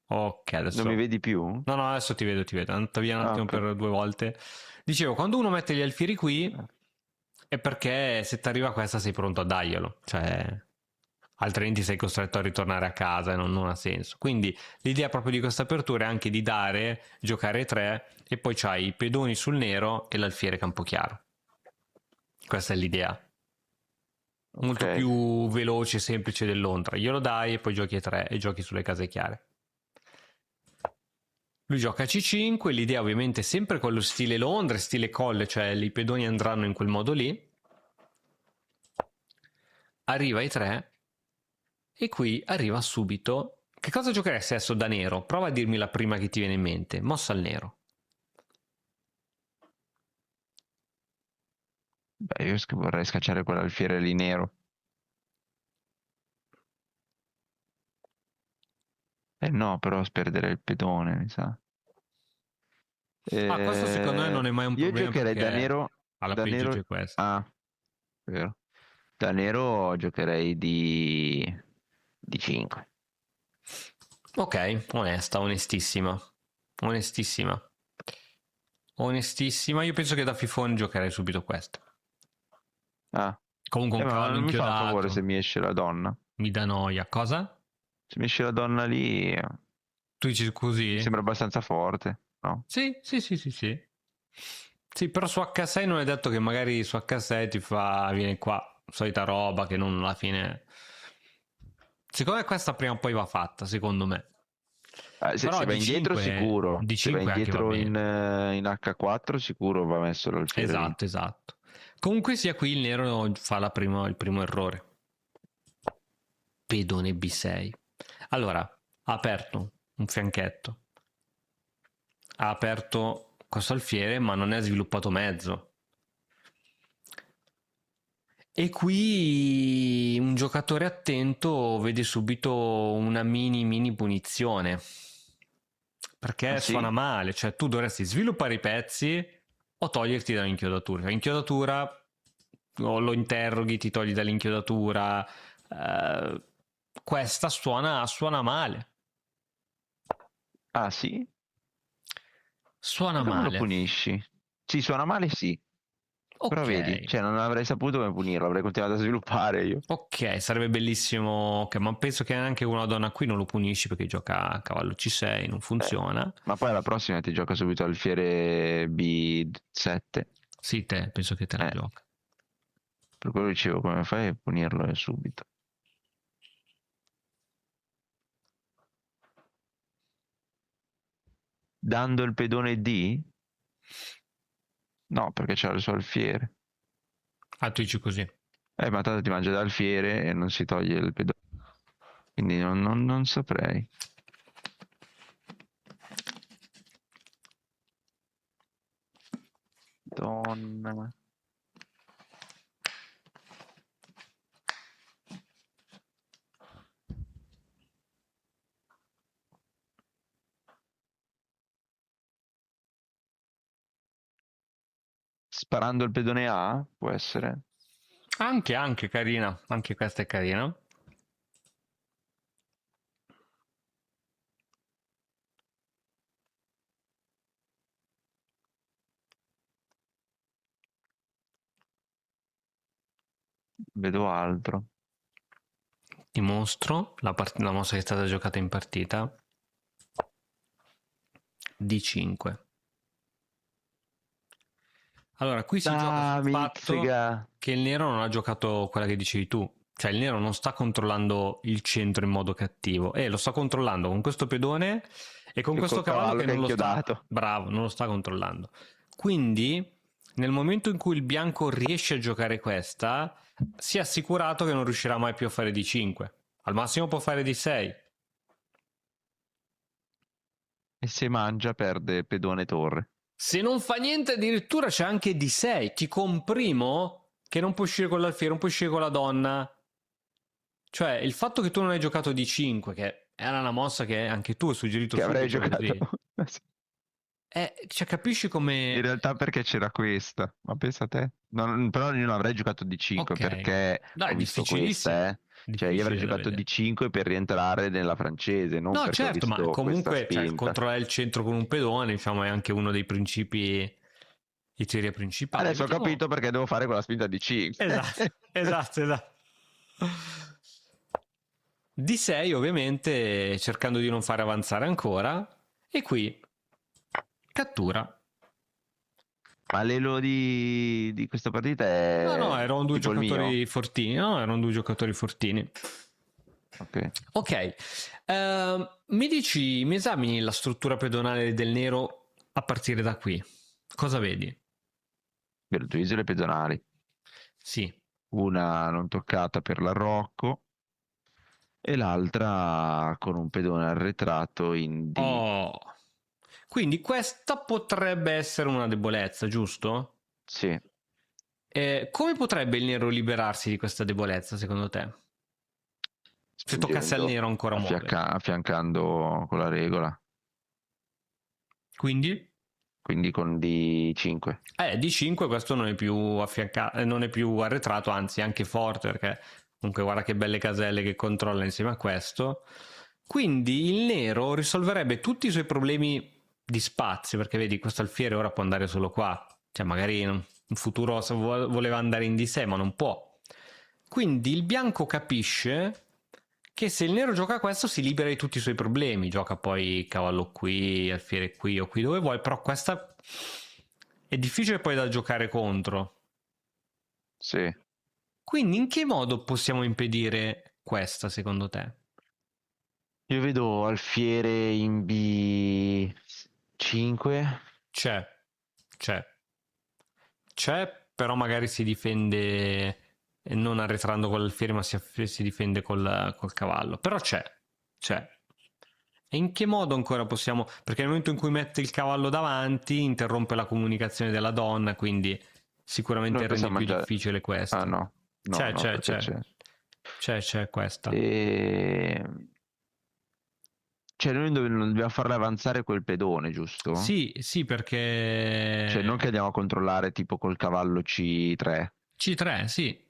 Ok, adesso... Non mi vedi più? No, adesso ti vedo, è andato via un attimo ok. per 2 volte. Dicevo, quando uno mette gli alfieri qui è perché se ti arriva questa sei pronto a darglielo, cioè altrimenti sei costretto a ritornare a casa e non ha senso. Quindi l'idea proprio di questa apertura è anche di giocare 3 e poi c'hai i pedoni sul nero e l'alfiere campochiaro. Questa è l'idea. Molto più veloce e semplice del Londra. Glielo dai e poi giochi a 3 e giochi sulle case chiare. Lui gioca a C5, l'idea ovviamente è sempre con lo stile Londra, stile colle, cioè i pedoni andranno in quel modo lì. arriva ai 3 e qui arriva subito. Che cosa giocheresti adesso da nero? Prova a dirmi la prima che ti viene in mente. Mossa al nero. Beh, io vorrei scacciare quell'alfiere lì nero. No, però perdere il pedone, mi sa. Ah, questo secondo me non è mai un Io problema giocherei da perché nero. alla Da peggio nero. c'è questo. Ah, vero. Da nero giocherei di 5. Ok, onesta, onestissima. Onestissima. Onestissima. Io penso che da fifone giocherei subito questo. Ah, Comunque un ma cavallo non mi fa un favore se inchiodato. mi esce la donna. Mi dà noia. Cosa? Se mi esce la donna lì, Tu dici mi così? sembra abbastanza forte, no? Sì, sì, sì, sì, sì. Sì, però su H6 non è detto che magari su H6 ti fa, viene qua, solita roba che non alla fine. Secondo me questa prima o poi va fatta, secondo me. Però Se va indietro D5, sicuro, se va D5 anche va indietro bene. in H4 sicuro va messo l'alfiere lì. Esatto, esatto. Comunque sia qui il nero fa il primo errore. Pedone B6. Allora, ha aperto un fianchetto. Ha aperto questo alfiere, ma non è sviluppato mezzo. E qui un giocatore attento vede subito una mini punizione. Ah Perché suona sì? male, cioè tu dovresti sviluppare i pezzi o toglierti dall'inchiodatura. L'inchiodatura o lo interroghi, ti togli dall'inchiodatura. eh, Questa suona male. Ah sì? Suona E come lo male. punisci? Sì, suona male sì, però Ok. vedi, cioè non avrei saputo come punirlo, avrei continuato a sviluppare io. Ok, sarebbe bellissimo. Ok, ma penso che anche una donna qui non lo punisci perché gioca a cavallo C6, non funziona. Ma poi alla prossima ti gioca subito alfiere B7. Sì, te, penso che te la gioca. Per quello dicevo come fai a punirlo subito. Dando il pedone D? No, perché c'ha il suo alfiere. Ah, tu dici così. Ma tanto ti mangia l'alfiere e non si toglie il pedone. Quindi non saprei. Donna. Sparando il pedone A? Può essere. Anche carina. Anche questa è carina. Vedo altro. Ti mostro la mossa che è stata giocata in partita. D5. Allora, qui si gioca Ah, sul fatto mizzica. che il nero non ha giocato quella che dicevi tu. Cioè, il nero non sta controllando il centro in modo cattivo. Lo sta controllando con questo pedone e con E questo col cavallo cavallo che che è non lo sta. inchiodato. Bravo, non lo sta controllando. Quindi, nel momento in cui il bianco riesce a giocare questa, si è assicurato che non riuscirà mai più a fare D5. Al massimo può fare D6. E se mangia perde pedone torre. Se non fa niente, addirittura c'è anche D6. Ti comprimo che non puoi uscire con l'alfiere, non puoi uscire con la donna. Cioè, il fatto che tu non hai giocato D5, che era una mossa che anche tu hai suggerito Che avrei subito giocato. così, cioè, capisci In come. realtà perché c'era questa. Ma pensa a te. Però io non avrei giocato D5 Ok, perché dai, ho è visto difficilissimo. questa, eh. Cioè io avrei Difficile da giocato vedere. D5 per rientrare nella francese, non No, perché ho certo, ma visto questa comunque, cioè, spinta. controllare il centro con un pedone, diciamo, è anche uno dei principi, di teoria principali. Adesso ho Vediamo. capito perché devo fare quella spinta di 5. Esatto, esatto, esatto. D6 ovviamente cercando di non fare avanzare ancora e qui cattura. Ma l'elo di questa partita No, no, è erano due tipo il mio. giocatori fortini. No, erano due giocatori fortini. Ok. Ok, mi esamini la struttura pedonale del nero a partire da qui. Cosa vedi? Per le tue isole pedonali. Sì, una non toccata per l'arrocco e l'altra con un pedone arretrato in D. Oh. Quindi questa potrebbe essere una debolezza, giusto? Sì, Come potrebbe il nero liberarsi di questa debolezza, secondo te? Se toccasse al spingendo, nero ancora muovere. affiancando con la regola, Quindi? quindi con D5. Di 5 questo non è più affiancato, non è più arretrato, anzi è anche forte, perché comunque guarda che belle caselle che controlla insieme a questo. Quindi il nero risolverebbe tutti i suoi problemi di spazio, perché vedi, questo alfiere ora può andare solo qua. Cioè magari in futuro voleva andare in D6, ma non può. Quindi il bianco capisce che se il nero gioca questo si libera di tutti i suoi problemi, gioca poi cavallo qui, alfiere qui o qui dove vuoi, però questa è difficile poi da giocare contro. Sì. Quindi in che modo possiamo impedire questa, secondo te? Io vedo alfiere in B5. C'è, c'è, però magari si difende non arretrando con l'alfiere, ma si difende col cavallo. Però c'è. E in che modo ancora possiamo... Perché nel momento in cui mette il cavallo davanti, interrompe la comunicazione della donna, quindi sicuramente Noi rende possiamo più mangiare. difficile Ah questo. no, no, C'è, no, c'è, perché c'è. c'è. C'è questa. E... Cioè noi non dobbiamo farle avanzare quel pedone, giusto? Sì, Cioè non che perché... andiamo a controllare tipo col cavallo C3. C3, sì.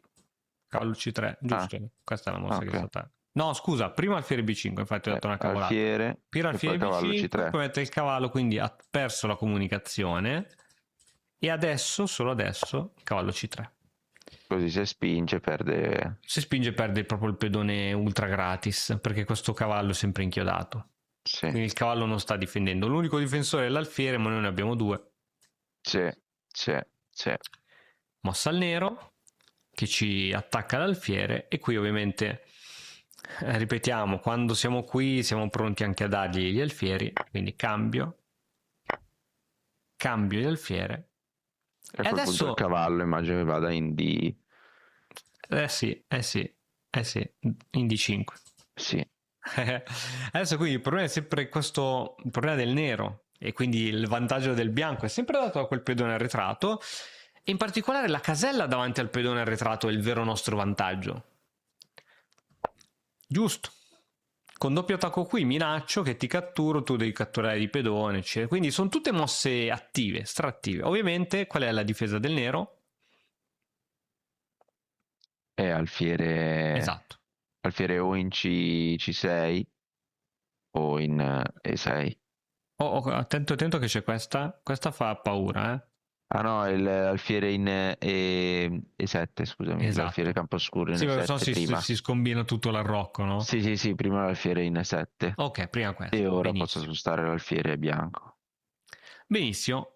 Cavallo C3, Ah, giusto. Questa è la mossa che è ok. stata... No, scusa, prima alfiere B5, infatti ho detto una cavolata. Alfiere Prima e poi alfiere cavallo B5, C3. poi mette il cavallo, quindi ha perso la comunicazione. E adesso, solo adesso, cavallo C3. Così se spinge perde. Se spinge perde proprio il pedone ultra gratis, perché questo cavallo è sempre inchiodato. Sì, Quindi il cavallo non sta difendendo. L'unico difensore è l'alfiere, ma noi ne abbiamo due. sì, sì, sì. Mossa al nero, che ci attacca l'alfiere, e qui ovviamente, ripetiamo, quando siamo qui siamo pronti anche a dargli gli alfieri, quindi cambio gli alfiere. E a E quel punto il adesso, cavallo immagino che vada in D. sì, in D5. Sì, Adesso quindi il problema è sempre questo, il problema del nero, e quindi il vantaggio del bianco è sempre dato a quel pedone arretrato, e in particolare la casella davanti al pedone arretrato è il vero nostro vantaggio. Giusto. Con doppio attacco qui minaccio che ti catturo, tu devi catturare di pedone, eccetera. Quindi sono tutte mosse attive, strattive. Ovviamente, qual è la difesa del nero? è alfiere. Esatto. Alfiere o in C6 o in E6. Attento che c'è questa. Questa fa paura, eh. Ah no, l'alfiere in E7, scusami, l'alfiere Esatto. Camposcuro in Sì, perché sennò E7 prima. si scombina tutto l'arrocco, no? Sì, sì, sì, prima l'alfiere in E7 Ok, prima e questo. ora posso Benissimo. spostare l'alfiere bianco. Benissimo.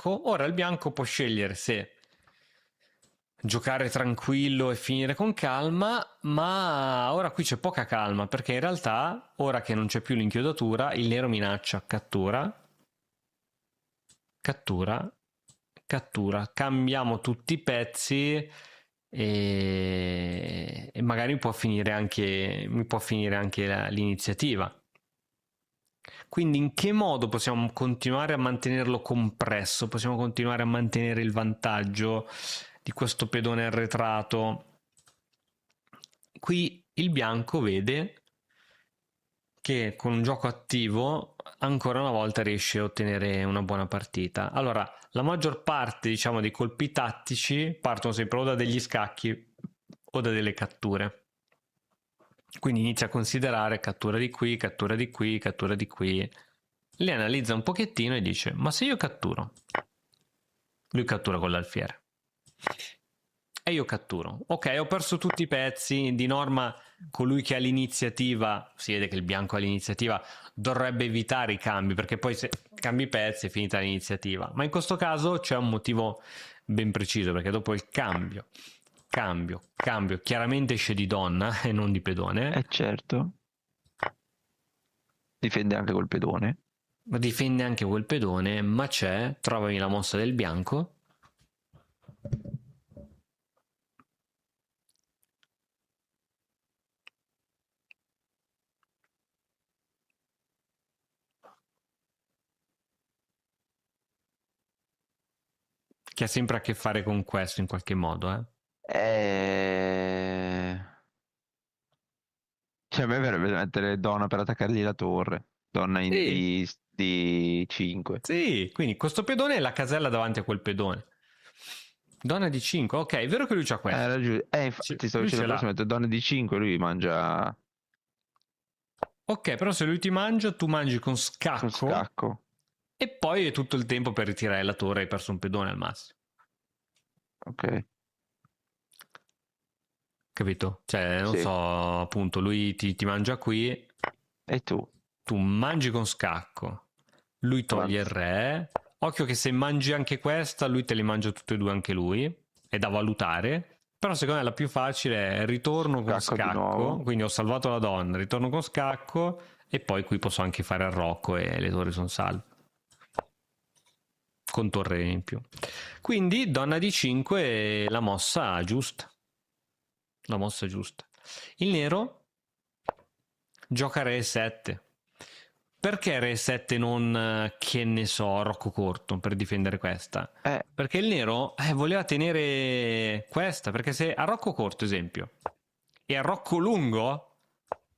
Ora il bianco può scegliere se giocare tranquillo e finire con calma, ma ora qui c'è poca calma, perché in realtà, ora che non c'è più l'inchiodatura, il nero minaccia cattura, cambiamo tutti i pezzi e magari mi può finire anche l'iniziativa. Quindi in che modo possiamo continuare a mantenerlo compresso? Possiamo continuare a mantenere il vantaggio di questo pedone arretrato? Qui il bianco vede che con un gioco attivo ancora una volta riesce a ottenere una buona partita. Allora, la maggior parte, diciamo, dei colpi tattici partono sempre o da degli scacchi o da delle catture. Quindi inizia a considerare cattura di qui, cattura di qui, cattura di qui. Le analizza un pochettino e dice: ma se io catturo? Lui cattura con l'alfiere. E io catturo. Ok, ho perso tutti i pezzi. Di norma, colui che ha l'iniziativa, si vede che il bianco ha l'iniziativa, dovrebbe evitare i cambi, perché poi se cambi i pezzi è finita l'iniziativa. Ma in questo caso c'è un motivo ben preciso, perché dopo il cambio, chiaramente esce di donna e non di pedone. Certo. Difende anche col pedone. Ma difende anche quel pedone, ma trovami la mossa del bianco. che ha sempre a che fare con questo in qualche modo, eh. Eh, Cioè, a me verrebbe da mettere donna per attaccargli la torre. Donna Sì, di 5. sì, quindi questo pedone è la casella davanti a quel pedone. Donna di 5, ok, è vero che lui c'ha questo. Infatti stavo Lui dicendo ce il prossimo, l'ha. metto donne di 5, lui mangia Ok, però se lui ti mangia, tu mangi con con scacco scacco. e poi è tutto il tempo per ritirare la torre, hai perso un pedone al massimo. Ok, Capito? Cioè, non sì. so, appunto, lui ti mangia qui, E tu? tu mangi con scacco, lui toglie il Avanza. re. Occhio che se mangi anche questa, lui te li mangia tutte e due anche lui. È da valutare. Però secondo me la più facile è ritorno con Scacco di scacco. nuovo. Quindi ho salvato la donna, ritorno con scacco. E poi qui posso anche fare arrocco e le torri sono salve. Con torre in più. Quindi donna di 5, la mossa giusta. La mossa giusta. Il nero gioca re 7. Perché re 7 non, che ne so, Rocco Corto per difendere questa? Eh, Perché il nero voleva tenere questa, perché se a Rocco Corto, esempio, e a Rocco Lungo,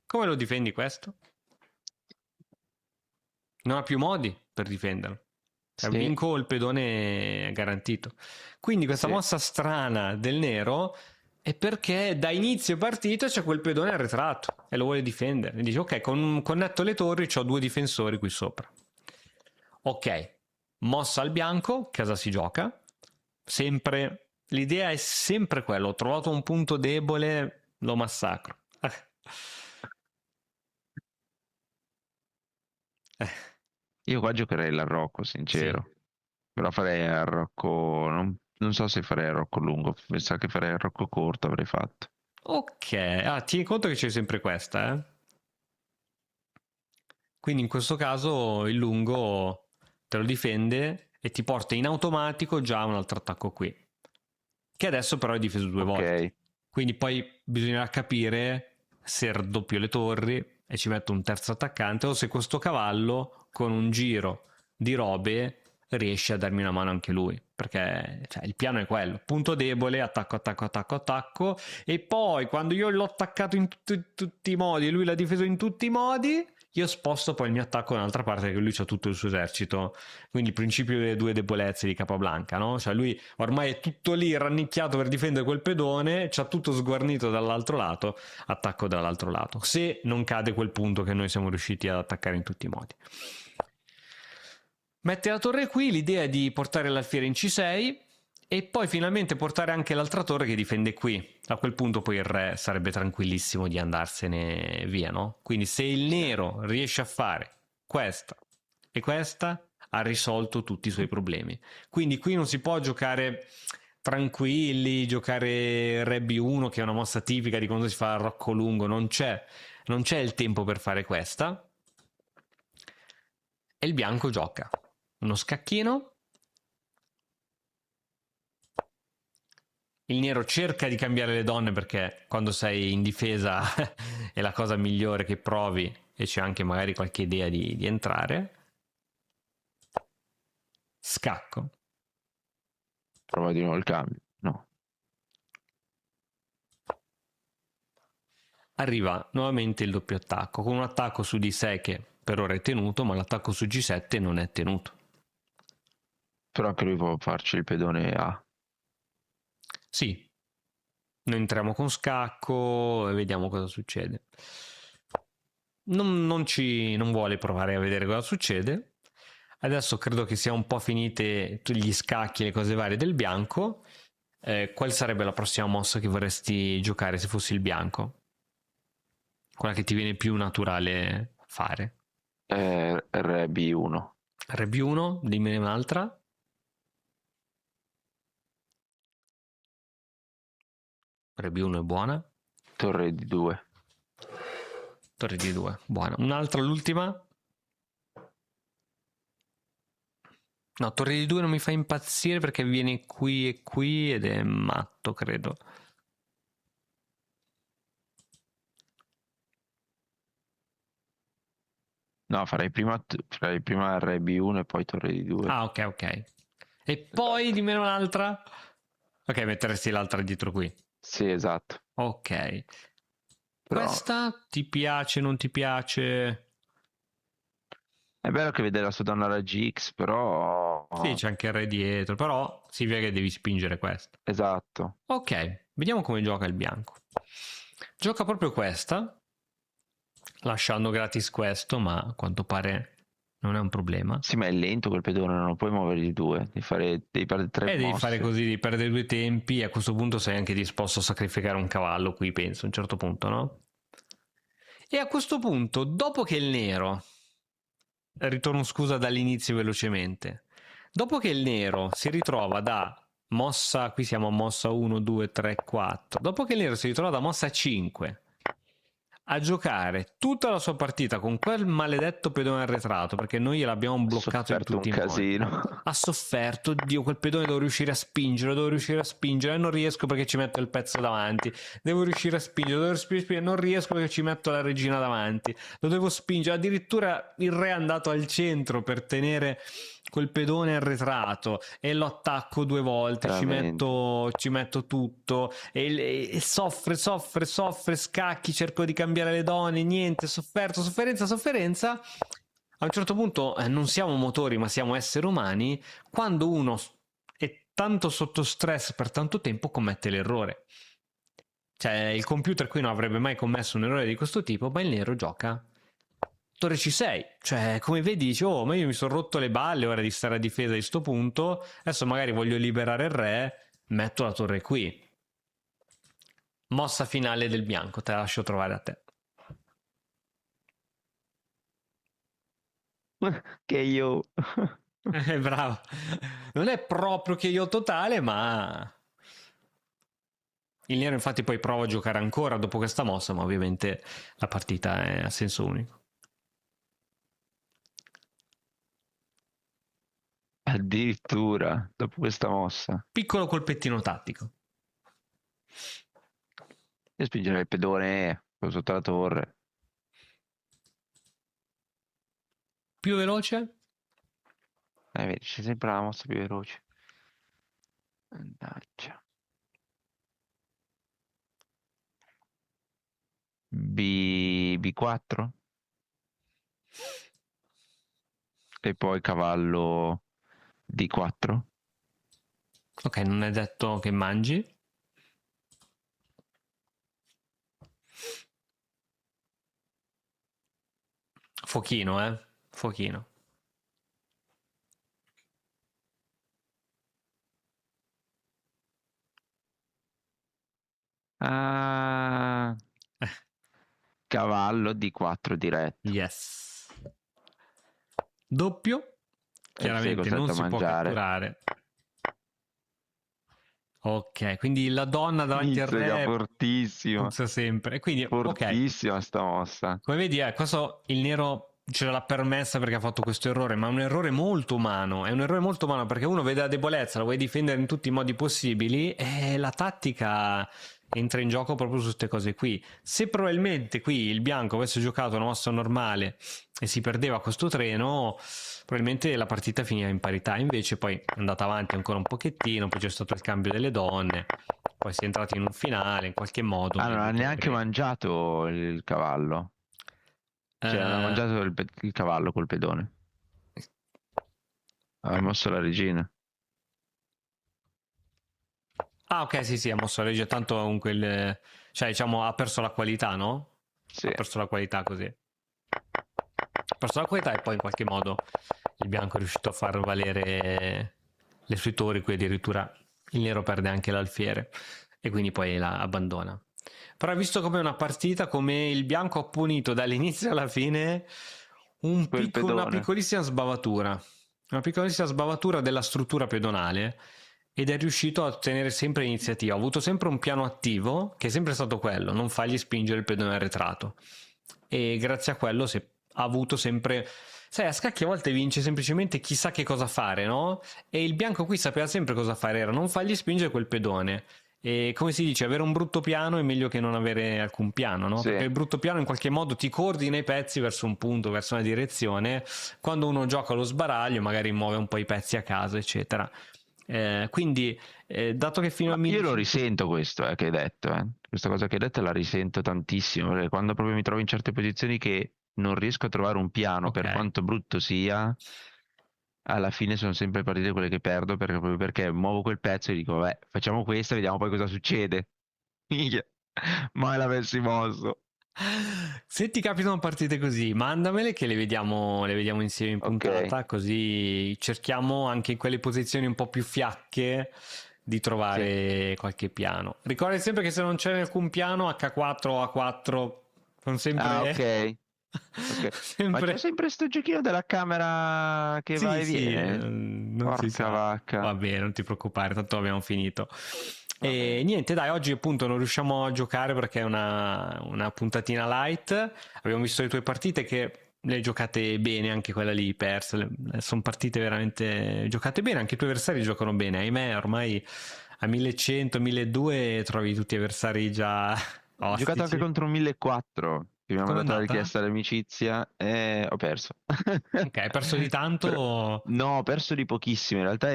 come lo difendi questo? Non ha più modi per difenderlo. Cioè, sì, vinco il pedone garantito. Quindi questa sì. mossa strana del nero è perché da inizio partita c'è quel pedone arretrato e lo vuole difendere. E dice, ok, connetto le torri, ho due difensori qui sopra. Ok, mossa al bianco, casa si gioca. Sempre, l'idea è sempre quella, ho trovato un punto debole, lo massacro. Eh, Io qua giocherei l'arrocco, sì. sincero. Però farei arrocco. Non so se farei arrocco lungo. Mi sa che farei arrocco corto, avrei fatto. Ok, tieni conto che c'è sempre questa, eh? Quindi in questo caso il lungo te lo difende e ti porta in automatico già un altro attacco qui, che adesso però è difeso due volte. Ok. Quindi poi bisognerà capire se raddoppio le torri e ci metto un terzo attaccante o se questo cavallo con un giro di robe riesce a darmi una mano anche lui, perché cioè, il piano è quello, punto debole, attacco, attacco, attacco, attacco, e poi quando io l'ho attaccato in tutti i modi e lui l'ha difeso in tutti i modi, io sposto poi il mio attacco da un'altra parte, perché lui c'ha tutto il suo esercito. Quindi il principio delle due debolezze di Capablanca, no? Cioè lui ormai è tutto lì rannicchiato per difendere quel pedone, c'ha tutto sguarnito dall'altro lato, attacco dall'altro lato, se non cade quel punto che noi siamo riusciti ad attaccare in tutti i modi. Mette la torre qui, l'idea è di portare l'alfiere in C6 e poi finalmente portare anche l'altra torre che difende qui. A quel punto poi il re sarebbe tranquillissimo di andarsene via, no? Quindi se il nero riesce a fare questa e questa, ha risolto tutti i suoi problemi. Quindi qui non si può giocare tranquilli, giocare re B1 che è una mossa tipica di quando si fa il rocco lungo, non c'è il tempo per fare questa. E il bianco gioca uno scacchino. Il nero cerca di cambiare le donne perché quando sei in difesa è la cosa migliore che provi e c'è anche magari qualche idea di entrare. Scacco. Prova di nuovo il cambio. No. Arriva nuovamente il doppio attacco con un attacco su D6 che per ora è tenuto, ma l'attacco su G7 non è tenuto. Però anche lui può farci il pedone A. Sì, noi entriamo con scacco e vediamo cosa succede. Non vuole provare a vedere cosa succede. Adesso credo che sia un po' finite gli scacchi e le cose varie del bianco. Qual sarebbe la prossima mossa che vorresti giocare se fossi il bianco? Quella che ti viene più naturale fare. Re B1. Re B1, dimmene un'altra. Re B1 è buona. Torre di 2. Torre D2, buona. Un'altra, l'ultima. No, torre D2 non mi fa impazzire perché viene qui e qui ed è matto, credo. No, farei prima Re B1 e poi torre di 2. Ah, ok, ok. E poi di meno un'altra? Ok, metteresti l'altra dietro qui. Sì, esatto. Ok. Però Questa ti piace, non ti piace? è bello che vede la sua donna la GX, però... Sì, c'è anche il re dietro, però si vede che devi spingere questo. Esatto. Ok, vediamo come gioca il bianco. Gioca proprio questa, lasciando gratis questo, ma a quanto pare non è un problema. Sì, ma è lento quel pedone, non puoi muovere di due, devi fare tre E devi mosse. fare così, devi perdere due tempi, e a questo punto sei anche disposto a sacrificare un cavallo qui, penso, a un certo punto, no? E a questo punto, dopo che il nero... Ritorno scusa dall'inizio velocemente. Dopo che il nero si ritrova da mossa, qui siamo a mossa 1, 2, 3, 4. Dopo che il nero si ritrova da mossa 5 a giocare tutta la sua partita con quel maledetto pedone arretrato, perché noi gliel'abbiamo bloccato in Sofferto tutti i un modi. casino. Ha sofferto, Dio, quel pedone devo riuscire a spingere, e non riesco perché ci metto il pezzo davanti. Devo riuscire a spingere, non riesco perché ci metto la regina davanti. Lo devo spingere, addirittura il re è andato al centro per tenere quel pedone arretrato e lo attacco due volte, Veramente. ci metto tutto e soffre, scacchi, cerco di cambiare le donne, niente, sofferenza. A un certo punto non siamo motori, ma siamo esseri umani. Quando uno è tanto sotto stress per tanto tempo, commette l'errore. Cioè, il computer qui non avrebbe mai commesso un errore di questo tipo, ma il nero gioca torre C6. Cioè, come vedi, dice, oh, ma io mi sono rotto le balle ora di stare a difesa di sto punto, adesso magari voglio liberare il re, metto la torre qui. Mossa finale del bianco, te la lascio trovare a te. Che io... Bravo. Non è proprio che io totale, ma... Il nero infatti poi prova a giocare ancora dopo questa mossa, ma ovviamente la partita è a senso unico. Addirittura, dopo questa mossa. Piccolo colpettino tattico. E spingere il pedone sotto la torre. Più veloce? Vedi, c'è sempre la mossa più veloce. Mannaggia. B4 e poi cavallo D4. Ok, non è detto che mangi. Fuochino, fuochino. Ah, cavallo D4 diretto. Yes. Doppio. E sei Chiaramente non costretto a si può mangiare. catturare. Ok, quindi la donna davanti al Mizzica, re fortissima. puzza sempre. E quindi, ok, Fortissima sta mossa. come vedi, questo il nero ce l'ha permessa perché ha fatto questo errore, ma è un errore molto umano. È un errore molto umano perché uno vede la debolezza, la vuoi difendere in tutti i modi possibili e la tattica entra in gioco proprio su queste cose qui. Se probabilmente qui il bianco avesse giocato una mossa normale e si perdeva questo treno, probabilmente la partita finiva in parità. Invece poi è andata avanti ancora un pochettino, poi c'è stato il cambio delle donne, poi si è entrati in un finale in qualche modo. Ah, non ha neanche mangiato il cavallo. Cioè, non ha mangiato il cavallo col pedone. Ha mosso la regina. Ah, ok, sì, ha mosso la regia, tanto comunque cioè, diciamo, ha perso la qualità, no? Sì. Ha perso la qualità così. Ha perso la qualità e poi in qualche modo il bianco è riuscito a far valere le sue torri, qui addirittura il nero perde anche l'alfiere e quindi poi la abbandona. Però visto come una partita, come il bianco ha punito dall'inizio alla fine una piccolissima sbavatura. Una piccolissima sbavatura della struttura pedonale ed è riuscito a ottenere sempre iniziativa. Ha avuto sempre un piano attivo, che è sempre stato quello, non fargli spingere il pedone arretrato. E grazie a quello ha avuto sempre... Sai, a scacchi a volte vince semplicemente chissà che cosa fare, no? E il bianco qui sapeva sempre cosa fare, era non fargli spingere quel pedone. E come si dice, avere un brutto piano è meglio che non avere alcun piano, no? Sì. Perché il brutto piano in qualche modo ti coordina i pezzi verso un punto, verso una direzione. Quando uno gioca allo sbaraglio magari muove un po' i pezzi a caso, eccetera. Quindi, dato che fino a Ma io lo 1500... risento questo che hai detto, eh. Questa cosa che hai detto la risento tantissimo, perché quando proprio mi trovo in certe posizioni che non riesco a trovare un piano, Ok. per quanto brutto sia, alla fine sono sempre partite quelle che perdo, perché proprio perché muovo quel pezzo e dico, vabbè, facciamo questa, vediamo poi cosa succede. Minchia, mai l'avessi mosso. Se ti capitano partite così, mandamele che le vediamo insieme in Ok. puntata, così cerchiamo anche in quelle posizioni un po' più fiacche di Sì. trovare qualche piano. Ricordi sempre che se non c'è alcun piano, H4 o A4 sono Ah, sempre... ok. Ok. Ma c'è sempre... sempre sto giochino della camera che va Sì, e sì, viene? non si Porca sa. vacca. Va bene, non ti preoccupare, tanto abbiamo finito. Va E bene. niente, dai, oggi appunto non riusciamo a giocare perché è una puntatina light. Abbiamo visto le tue partite che le hai giocate bene, anche quella lì perse. Sono partite veramente giocate bene, anche i tuoi avversari giocano bene. Ahimè, ormai a 1100, 1200 trovi tutti gli avversari già Ho giocato anche ostici. contro un 1400 che mi ha Com'è mandato la andata? richiesta d'amicizia e ho perso. Ok, hai perso di Però- tanto? no, ho perso di pochissimo. In realtà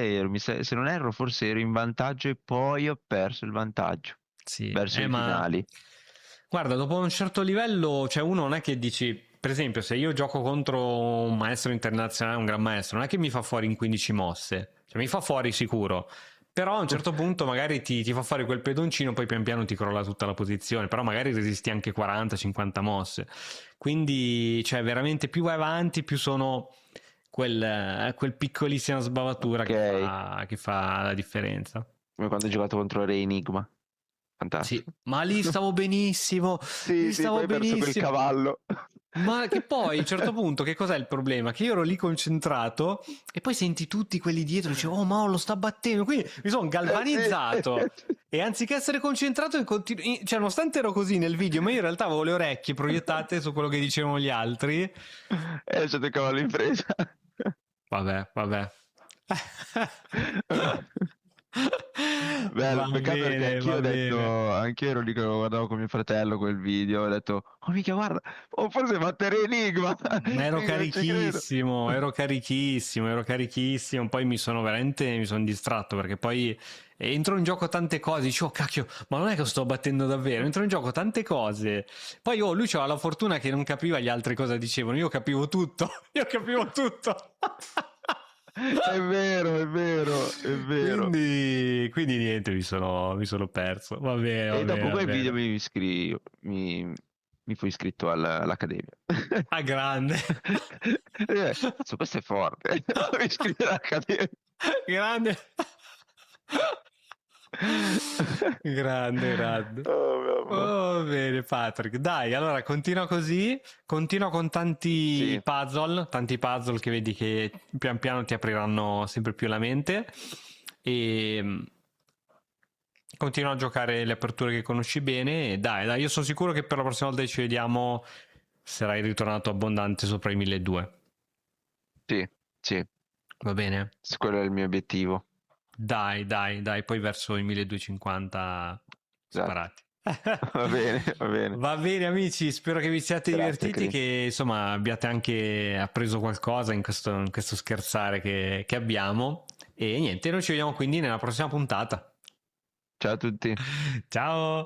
se non erro, forse ero in vantaggio e poi ho perso il vantaggio Sì, verso i ma finali. guarda, dopo un certo livello, cioè uno non è che dici, per esempio, se io gioco contro un maestro internazionale, un gran maestro, non è che mi fa fuori in 15 mosse, cioè mi fa fuori sicuro, però a un certo punto magari ti fa fuori quel pedoncino, poi pian piano ti crolla tutta la posizione, però magari resisti anche 40-50 mosse. Quindi, cioè, veramente più vai avanti, più sono quel piccolissima sbavatura Ok, che fa la differenza. come quando ho giocato contro Re Enigma. Sì, Fantastico. ma lì stavo benissimo, Sì, lì sì, poi stavo hai perso quel benissimo. cavallo. Ma che poi a un certo punto, che cos'è il problema? Che io ero lì concentrato e poi senti tutti quelli dietro e dicevo, oh ma lo sta battendo. Quindi mi sono Sì. galvanizzato e anziché essere concentrato, cioè nonostante ero così nel video, ma io in realtà avevo le orecchie proiettate su quello che dicevano gli altri. E lasciate il cavallo in presa. Vabbè, vabbè. Bello, Va peccato perché bene, anch'io va ho detto, bene. anch'io ero lì che lo guardavo con mio fratello quel video, ho detto, oh mica guarda, o forse battere Enigma, Ma ero Minchia, non ci credo. carichissimo, ero carichissimo, ero carichissimo. Poi mi sono distratto perché poi entro in gioco tante cose. Dicevo, oh, cacchio, ma non è che sto battendo davvero. Entro in gioco tante cose. Poi lui aveva la fortuna che non capiva gli altri cosa dicevano. Io capivo tutto. Io capivo tutto. È vero, è vero, è vero. Quindi niente, mi sono perso. Va bene, va E bene, dopo va quel video bene. mi fui iscritto all'Accademia. A grande. Cazzo, questo è forte. Mi iscrivo all'Accademia. Grande. Grande, grande. Oh, mamma. Oh, bene, Patrick. Dai, allora continua così. Continua con Sì, tanti puzzle che vedi che pian piano ti apriranno sempre più la mente. E continua a giocare le aperture che conosci bene. E dai, io sono sicuro che per la prossima volta che ci vediamo sarai ritornato abbondante sopra i 1200. sì, sì, Va bene? quello è il mio obiettivo. Dai, poi verso i 1250 Esatto. sparati. Va bene, va bene. Va bene amici, spero che vi siate Grazie, divertiti, Cri. che insomma abbiate anche appreso qualcosa in questo scherzare che abbiamo. E niente, noi ci vediamo quindi nella prossima puntata. Ciao a tutti. Ciao!